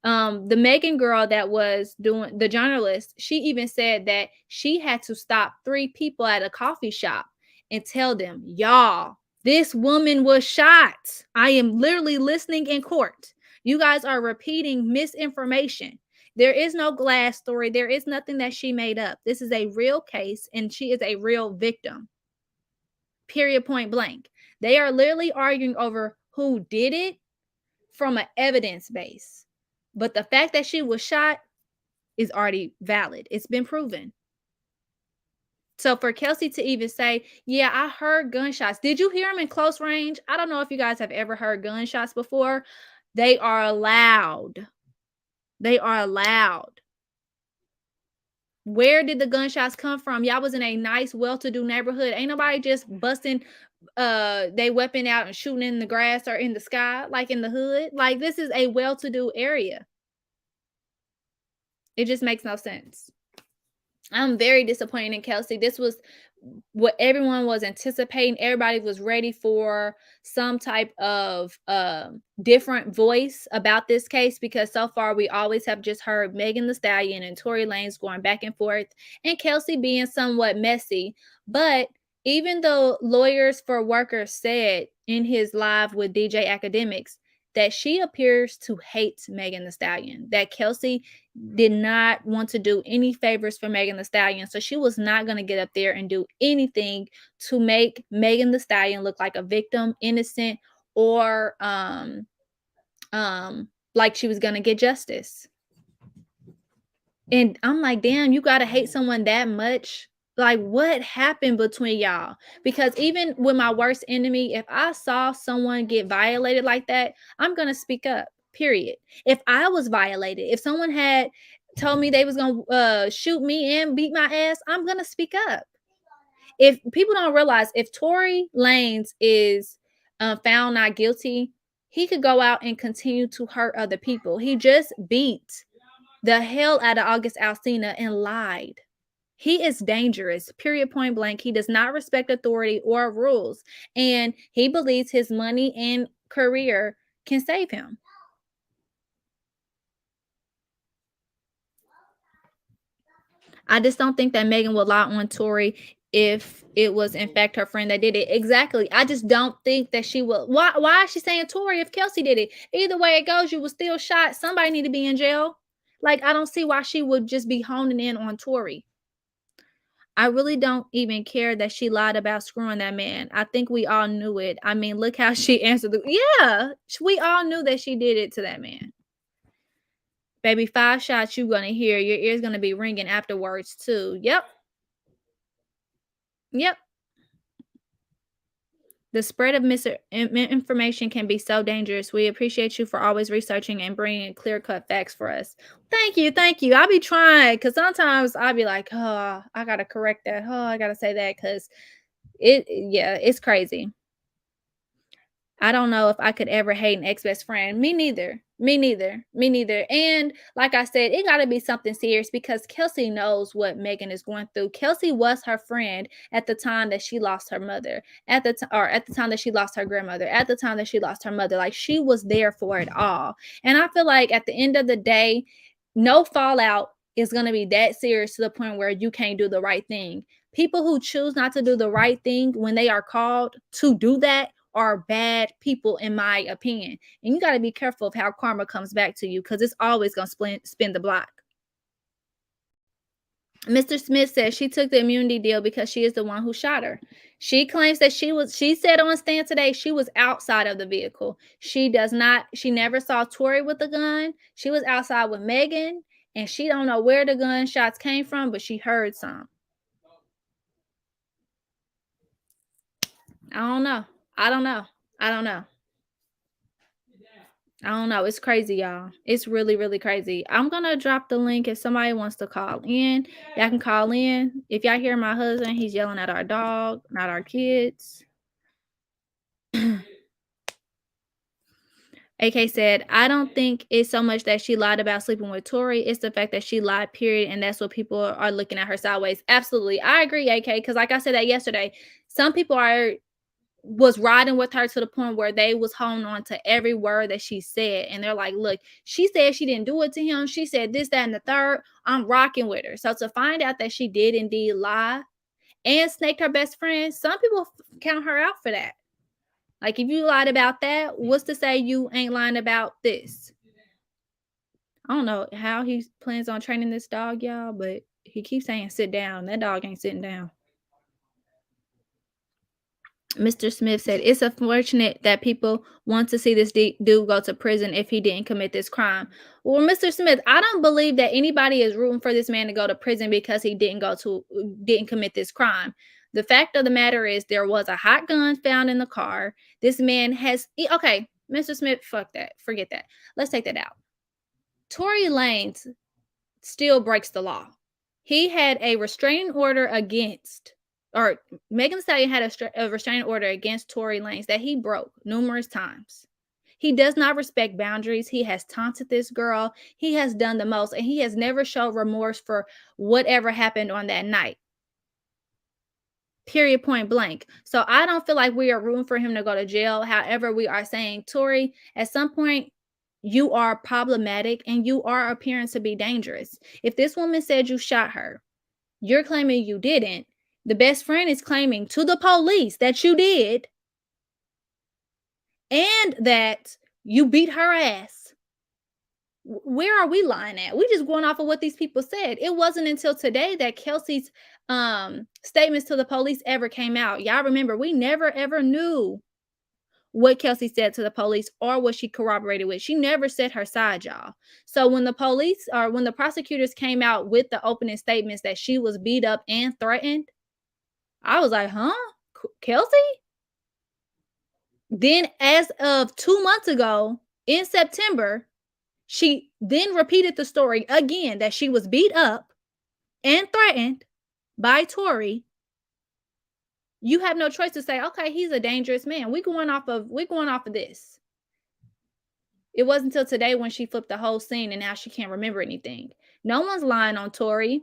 The Megan girl that was doing the journalist, she even said that she had to stop 3 people at a coffee shop and tell them, y'all, this woman was shot. I am literally listening in court. You guys are repeating misinformation. There is no glass story. There is nothing that she made up. This is a real case, and she is a real victim. Period, point blank. They are literally arguing over who did it from an evidence base. But the fact that she was shot is already valid. It's been proven. So for Kelsey to even say, yeah, I heard gunshots. Did you hear them in close range? I don't know if you guys have ever heard gunshots before. They are loud. They are loud. Where did the gunshots come from? Y'all was in a nice, well-to-do neighborhood. Ain't nobody just busting they weapon out and shooting in the grass or in the sky, like in the hood. Like, this is a well-to-do area. It just makes no sense. I'm very disappointed in Kelsey. This was what everyone was anticipating. Everybody was ready for some type of different voice about this case, because so far we always have just heard Megan Thee Stallion and Tory Lanez going back and forth, and Kelsey being somewhat messy. But even though Lawyers for Workers said in his live with DJ Academics that she appears to hate Megan Thee Stallion, that Kelsey did not want to do any favors for Megan Thee Stallion. So she was not going to get up there and do anything to make Megan Thee Stallion look like a victim, innocent, or like she was going to get justice. And I'm like, damn, you got to hate someone that much? Like, what happened between y'all? Because even with my worst enemy, if I saw someone get violated like that, I'm going to speak up, period. If I was violated, if someone had told me they was going to shoot me and beat my ass, I'm going to speak up. If people don't realize, if Tory Lanez is found not guilty, he could go out and continue to hurt other people. He just beat the hell out of August Alsina and lied. He is dangerous, period, point blank. He does not respect authority or rules, and he believes his money and career can save him. I just don't think that Megan would lie on Tory if it was in fact her friend that did it. Exactly. I just don't think that she will. Why is she saying Tory if Kelsey did it? Either way it goes, you was still shot. Somebody need to be in jail. Like, I don't see why she would just be honing in on Tory. I really don't even care that she lied about screwing that man. I think we all knew it. I mean, look how she answered yeah, we all knew that she did it to that man. Baby, 5 shots you're gonna hear. Your ear's gonna be ringing afterwards too. Yep. The spread of misinformation can be so dangerous. We appreciate you for always researching and bringing clear-cut facts for us. Thank you. I be trying, because sometimes I be like, oh, I gotta correct that. Oh, I gotta say that, because it's crazy. I don't know if I could ever hate an ex-best friend. Me neither. And like I said, it got to be something serious, because Kelsey knows what Megan is going through. Kelsey was her friend at the time that she lost her mother, at the time that she lost her grandmother, at the time that she lost her mother. Like, she was there for it all. And I feel like at the end of the day, no fallout is going to be that serious to the point where you can't do the right thing. People who choose not to do the right thing when they are called to do that are bad people, in my opinion. And you got to be careful of how karma comes back to you, because it's always going to spin the block. Mr. Smith says she took the immunity deal because she is the one who shot her. She claims that she said on stand today she was outside of the vehicle. She never saw Tory with the gun. She was outside with Megan, and she don't know where the gunshots came from, but she heard some. I don't know. It's crazy, y'all. It's really, really crazy. I'm going to drop the link if somebody wants to call in. Y'all can call in. If y'all hear my husband, he's yelling at our dog, not our kids. AK said, I don't think it's so much that she lied about sleeping with Tory. It's the fact that she lied, period. And that's what people are looking at her sideways. Absolutely. I agree, AK. Because like I said that yesterday, some people was riding with her to the point where they was holding on to every word that she said. And they're like, look, she said she didn't do it to him. She said this, that, and the third. I'm rocking with her. So to find out that she did indeed lie and snaked her best friend, some people count her out for that. Like, if you lied about that, what's to say you ain't lying about this? I don't know how he plans on training this dog, y'all, but he keeps saying sit down. That dog ain't sitting down. Mr. Smith said, it's unfortunate that people want to see this dude go to prison if he didn't commit this crime. Well, Mr. Smith, I don't believe that anybody is rooting for this man to go to prison because he didn't commit this crime. The fact of the matter is there was a hot gun found in the car. This man has, okay, Mr. Smith, fuck that. Forget that. Let's take that out. Tory Lanez still breaks the law. He had a restraining order against, or Megan Thee Stallion had a restraining order against Tory Lanez that he broke numerous times. He does not respect boundaries. He has taunted this girl. He has done the most, and he has never showed remorse for whatever happened on that night. Period, point blank. So I don't feel like we are rooting for him to go to jail. However, we are saying, Tory, at some point, you are problematic and you are appearing to be dangerous. If this woman said you shot her, you're claiming you didn't. The best friend is claiming to the police that you did and that you beat her ass. Where are we lying at? We're just going off of what these people said. It wasn't until today that Kelsey's statements to the police ever came out. Y'all remember, we never ever knew what Kelsey said to the police or what she corroborated with. She never said her side, y'all. So when the police or when the prosecutors came out with the opening statements that she was beat up and threatened, I was like, huh? Kelsey? Then as of 2 months ago, in September, she then repeated the story again that she was beat up and threatened by Tory. You have no choice to say, okay, he's a dangerous man. We're going off of this. It wasn't until today when she flipped the whole scene and now she can't remember anything. No one's lying on Tory.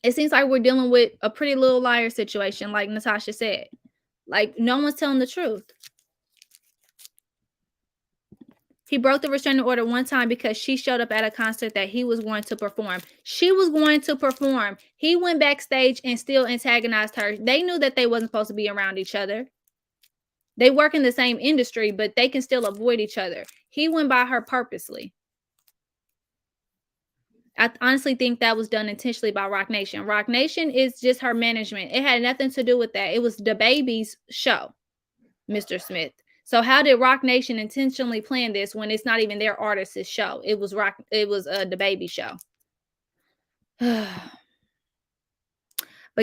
It seems like we're dealing with a Pretty Little Liar situation, like Natasha said. Like, no one's telling the truth. He broke the restraining order one time because she showed up at a concert that he was going to perform. She was going to perform. He went backstage and still antagonized her. They knew that they wasn't supposed to be around each other. They work in the same industry, but they can still avoid each other. He went by her purposely. I honestly think that was done intentionally by Roc Nation. Roc Nation is just her management. It had nothing to do with that. It was the baby's show, Mr. Smith. So how did Roc Nation intentionally plan this when it's not even their artist's show? It was the baby show. But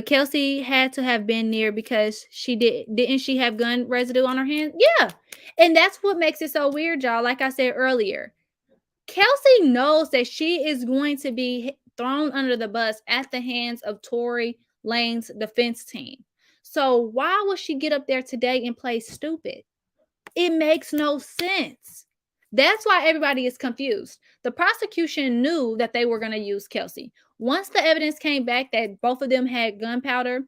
Kelsey had to have been near because didn't she have gun residue on her hands? Yeah. And that's what makes it so weird, y'all. Like I said earlier, Kelsey knows that she is going to be thrown under the bus at the hands of Tory Lanez's defense team. So why would she get up there today and play stupid? It makes no sense. That's why everybody is confused. The prosecution knew that they were going to use Kelsey. Once the evidence came back that both of them had gunpowder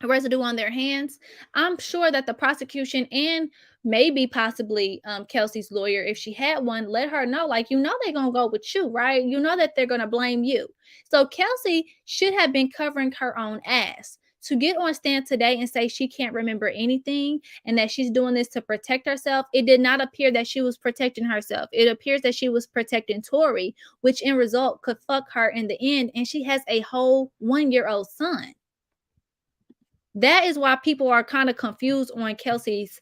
residue on their hands, I'm sure that the prosecution and maybe possibly Kelsey's lawyer, if she had one, let her know, like, they're going to go with you, right? You know that they're going to blame you. So Kelsey should have been covering her own ass. To get on stand today and say she can't remember anything and that she's doing this to protect herself, it did not appear that she was protecting herself. It appears that she was protecting Tory, which in result could fuck her in the end. And she has a whole 1-year-old son. That is why people are kind of confused on Kelsey's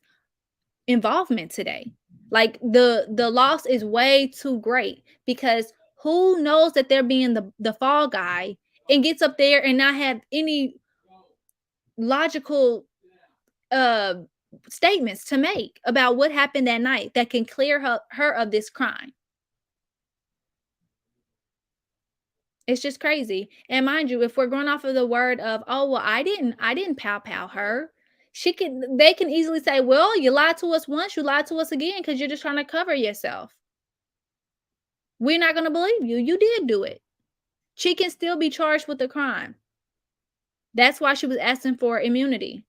involvement today. Like the loss is way too great because who knows that they're being the fall guy and gets up there and not have any logical statements to make about what happened that night that can clear her of this crime. It's just crazy. And mind you, if we're going off of the word of, oh, well, I didn't pow her. They can easily say, well, you lied to us once, you lied to us again because you're just trying to cover yourself. We're not going to believe you. You did do it. She can still be charged with the crime. That's why she was asking for immunity.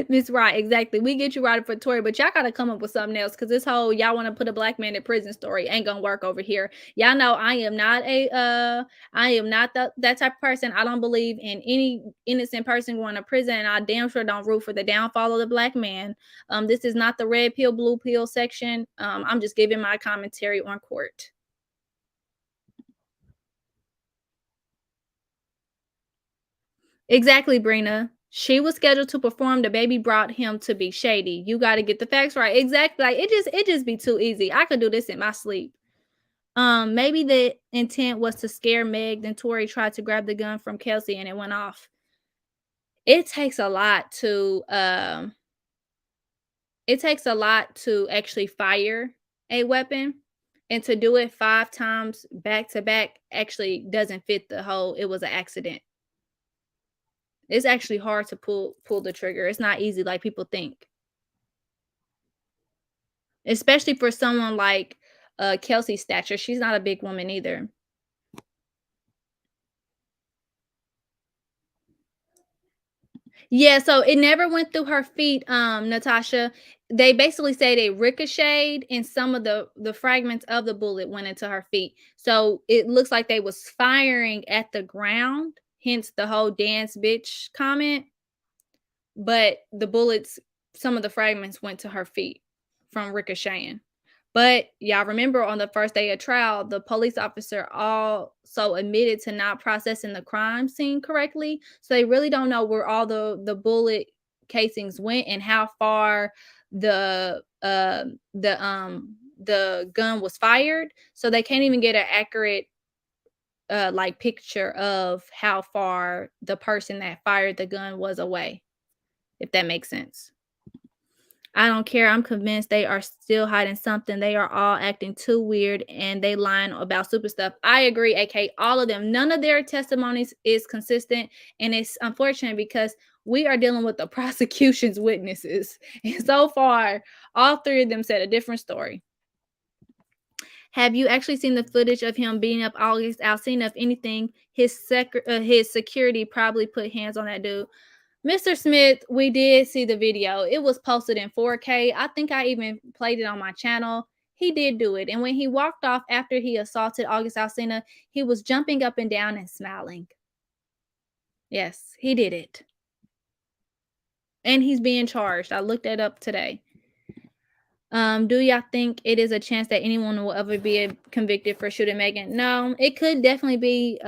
Miss Right, exactly. We get you right for Tory, but y'all gotta come up with something else because this whole y'all want to put a black man in prison story ain't gonna work over here. Y'all know I am not that type of person. I don't believe in any innocent person going to prison, and I damn sure don't root for the downfall of the black man. This is not the red pill, blue pill section. I'm just giving my commentary on court. Exactly, Brina. She was scheduled to perform. The baby brought him to be shady. You got to get the facts right. Exactly. Like it just be too easy. I could do this in my sleep. Maybe the intent was to scare Meg. Then Tory tried to grab the gun from Kelsey and it went off. It takes a lot to actually fire a weapon, and to do it 5 times back to back actually doesn't fit the whole it was an accident. It's actually hard to pull the trigger. It's not easy like people think. Especially for someone like Kelsey's stature. She's not a big woman either. Yeah, so it never went through her feet, Natasha. They basically say they ricocheted and some of the fragments of the bullet went into her feet. So it looks like they was firing at the ground, hence the whole dance bitch comment. But the bullets, some of the fragments went to her feet from ricocheting. But y'all remember on the first day of trial, the police officer also admitted to not processing the crime scene correctly. So they really don't know where all the bullet casings went and how far the the gun was fired. So they can't even get an accurate like picture of how far the person that fired the gun was away, if that makes sense. I don't care. I'm convinced they are still hiding something. They are all acting too weird and they lying about stupid stuff. I agree, AK. All of them. None of their testimonies is consistent. And it's unfortunate because we are dealing with the prosecution's witnesses. And so far, all 3 of them said a different story. Have you actually seen the footage of him beating up August Alsina? If anything, his security probably put hands on that dude. Mr. Smith, we did see the video. It was posted in 4K. I think I even played it on my channel. He did do it. And when he walked off after he assaulted August Alsina, he was jumping up and down and smiling. Yes, he did it. And he's being charged. I looked that up today. Do y'all think it is a chance that anyone will ever be convicted for shooting Megan? No, it could definitely be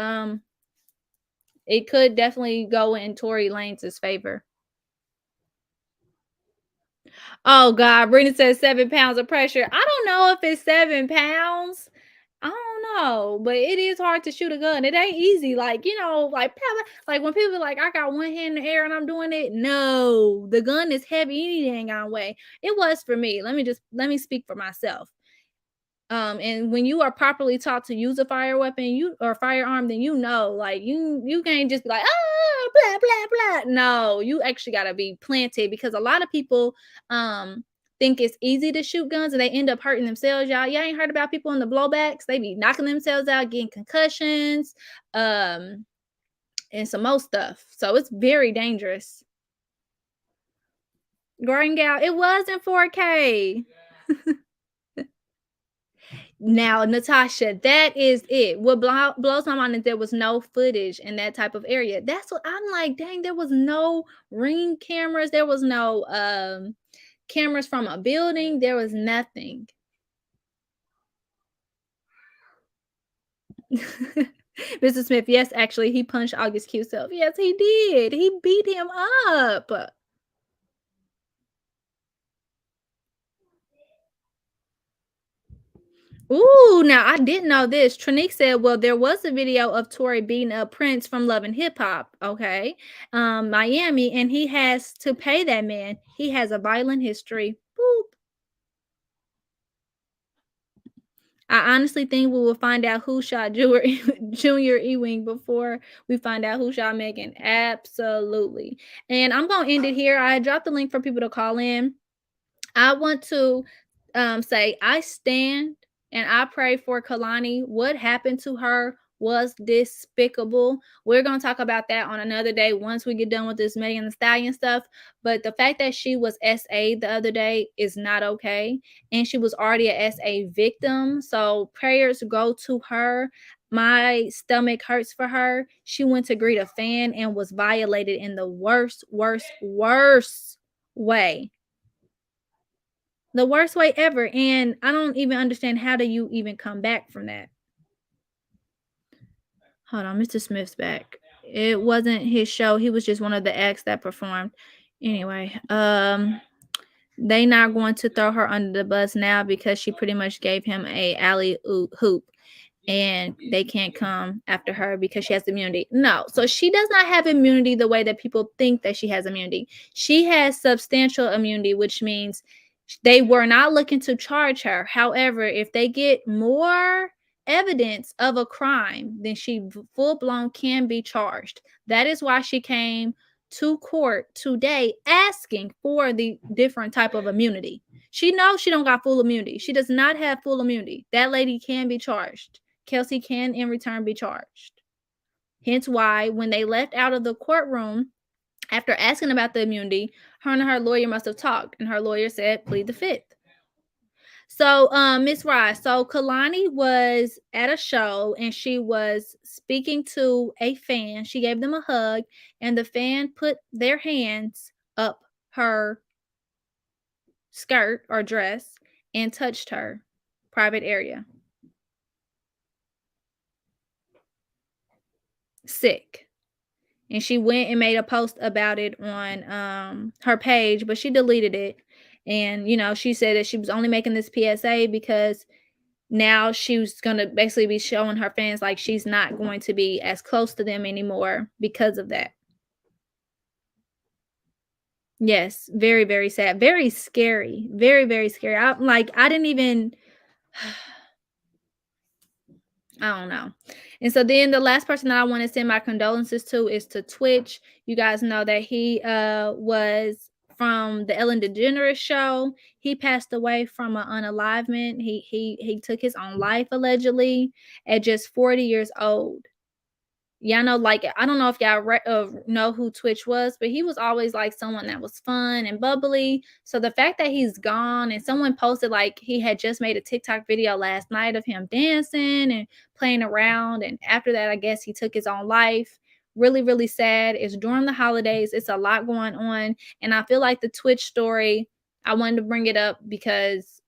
it could definitely go in Tory Lanez's favor. Oh God, Brittany says 7 pounds of pressure. I don't know if it's 7 pounds. I don't know, but it is hard to shoot a gun. It ain't easy. Like, you know, like when people like, I got one hand in the air and I'm doing it. No, the gun is heavy any dang on way. It was for me. Let me speak for myself. And when you are properly taught to use a fire weapon, or firearm, then you know, like you can't just be like, blah blah blah. No, you actually gotta be planted, because a lot of people think it's easy to shoot guns and they end up hurting themselves. Y'all ain't heard about people in the blowbacks. They be knocking themselves out, getting concussions, and some more stuff. So it's very dangerous. Growing out, it was in 4K. Now, Natasha, that is it. What blows my mind is there was no footage in that type of area. That's what I'm like, dang, there was no ring cameras. There was no cameras from a building. There was nothing. Mr. Smith, yes, actually, he punched August Q self. Yes, he did. He beat him up. Ooh, now I didn't know this. Trinique said, well, there was a video of Tory beating up Prince from Love and Hip Hop, okay, Miami, and he has to pay that man. He has a violent history. Boop. I honestly think we will find out who shot Junior Ewing before we find out who shot Megan. Absolutely. And I'm going to end it here. I dropped the link for people to call in. I want to say I stand and I pray for Kalani. What happened to her was despicable. We're going to talk about that on another day once we get done with this Megan Thee Stallion stuff. But the fact that she was SA the other day is not okay. And she was already a SA victim. So prayers go to her. My stomach hurts for her. She went to greet a fan and was violated in the worst way. The worst way ever. And I don't even understand, how do you even come back from that? Hold on, Mr. Smith's back. It wasn't his show. He was just one of the acts that performed. Anyway, they not going to throw her under the bus now because she pretty much gave him a alley hoop, and they can't come after her because she has immunity. No, so she does not have immunity the way that people think that she has immunity. She has substantial immunity, which means they were not looking to charge her. However, if they get more evidence of a crime, then she full blown can be charged. That is why she came to court today asking for the different type of immunity. She knows she don't got full immunity. She does not have full immunity. That lady can be charged. Kelsey can in return be charged. Hence why when they left out of the courtroom after asking about the immunity, her and her lawyer must have talked, and her lawyer said plead the fifth. So, Miss Rice, so Kalani was at a show and she was speaking to a fan. She gave them a hug, and the fan put their hands up her skirt or dress and touched her private area. Sick. And she went and made a post about it on her page, but she deleted it. And she said that she was only making this PSA because now she was going to basically be showing her fans like she's not going to be as close to them anymore because of that. Yes, very, very sad. Very scary. Very, very scary. I didn't even I don't know. And so then the last person that I want to send my condolences to is to Twitch. You guys know that he was from the Ellen DeGeneres show. He passed away from an unalivement. He took his own life allegedly at just 40 years old. Y'all know, like, I don't know if y'all know who Twitch was, but he was always like someone that was fun and bubbly. So the fact that he's gone, and someone posted like he had just made a TikTok video last night of him dancing and playing around, and after that, I guess he took his own life. Really, really sad. It's during the holidays. It's a lot going on, and I feel like the Twitch story, I wanted to bring it up because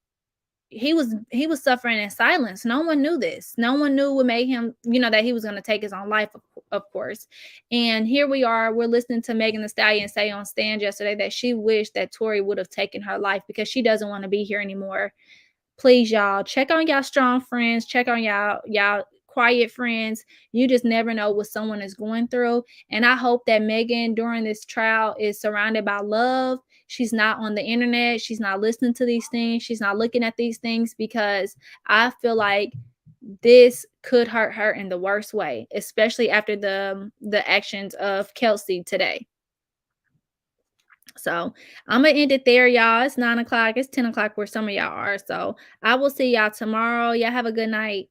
he was suffering in silence. No one knew this. No one knew what made him, that he was going to take his own life, of course. And here we are. We're listening to Megan Thee Stallion say on Stand yesterday that she wished that Tory would have taken her life because she doesn't want to be here anymore. Please, y'all, check on y'all strong friends. Check on y'all quiet friends. You just never know what someone is going through. And I hope that Megan during this trial is surrounded by love. She's not on the internet. She's not listening to these things. She's not looking at these things, because I feel like this could hurt her in the worst way, especially after the actions of Kelsey today. So I'm gonna end it there, y'all. It's 9 o'clock. It's 10 o'clock where some of y'all are. So I will see y'all tomorrow. Y'all have a good night.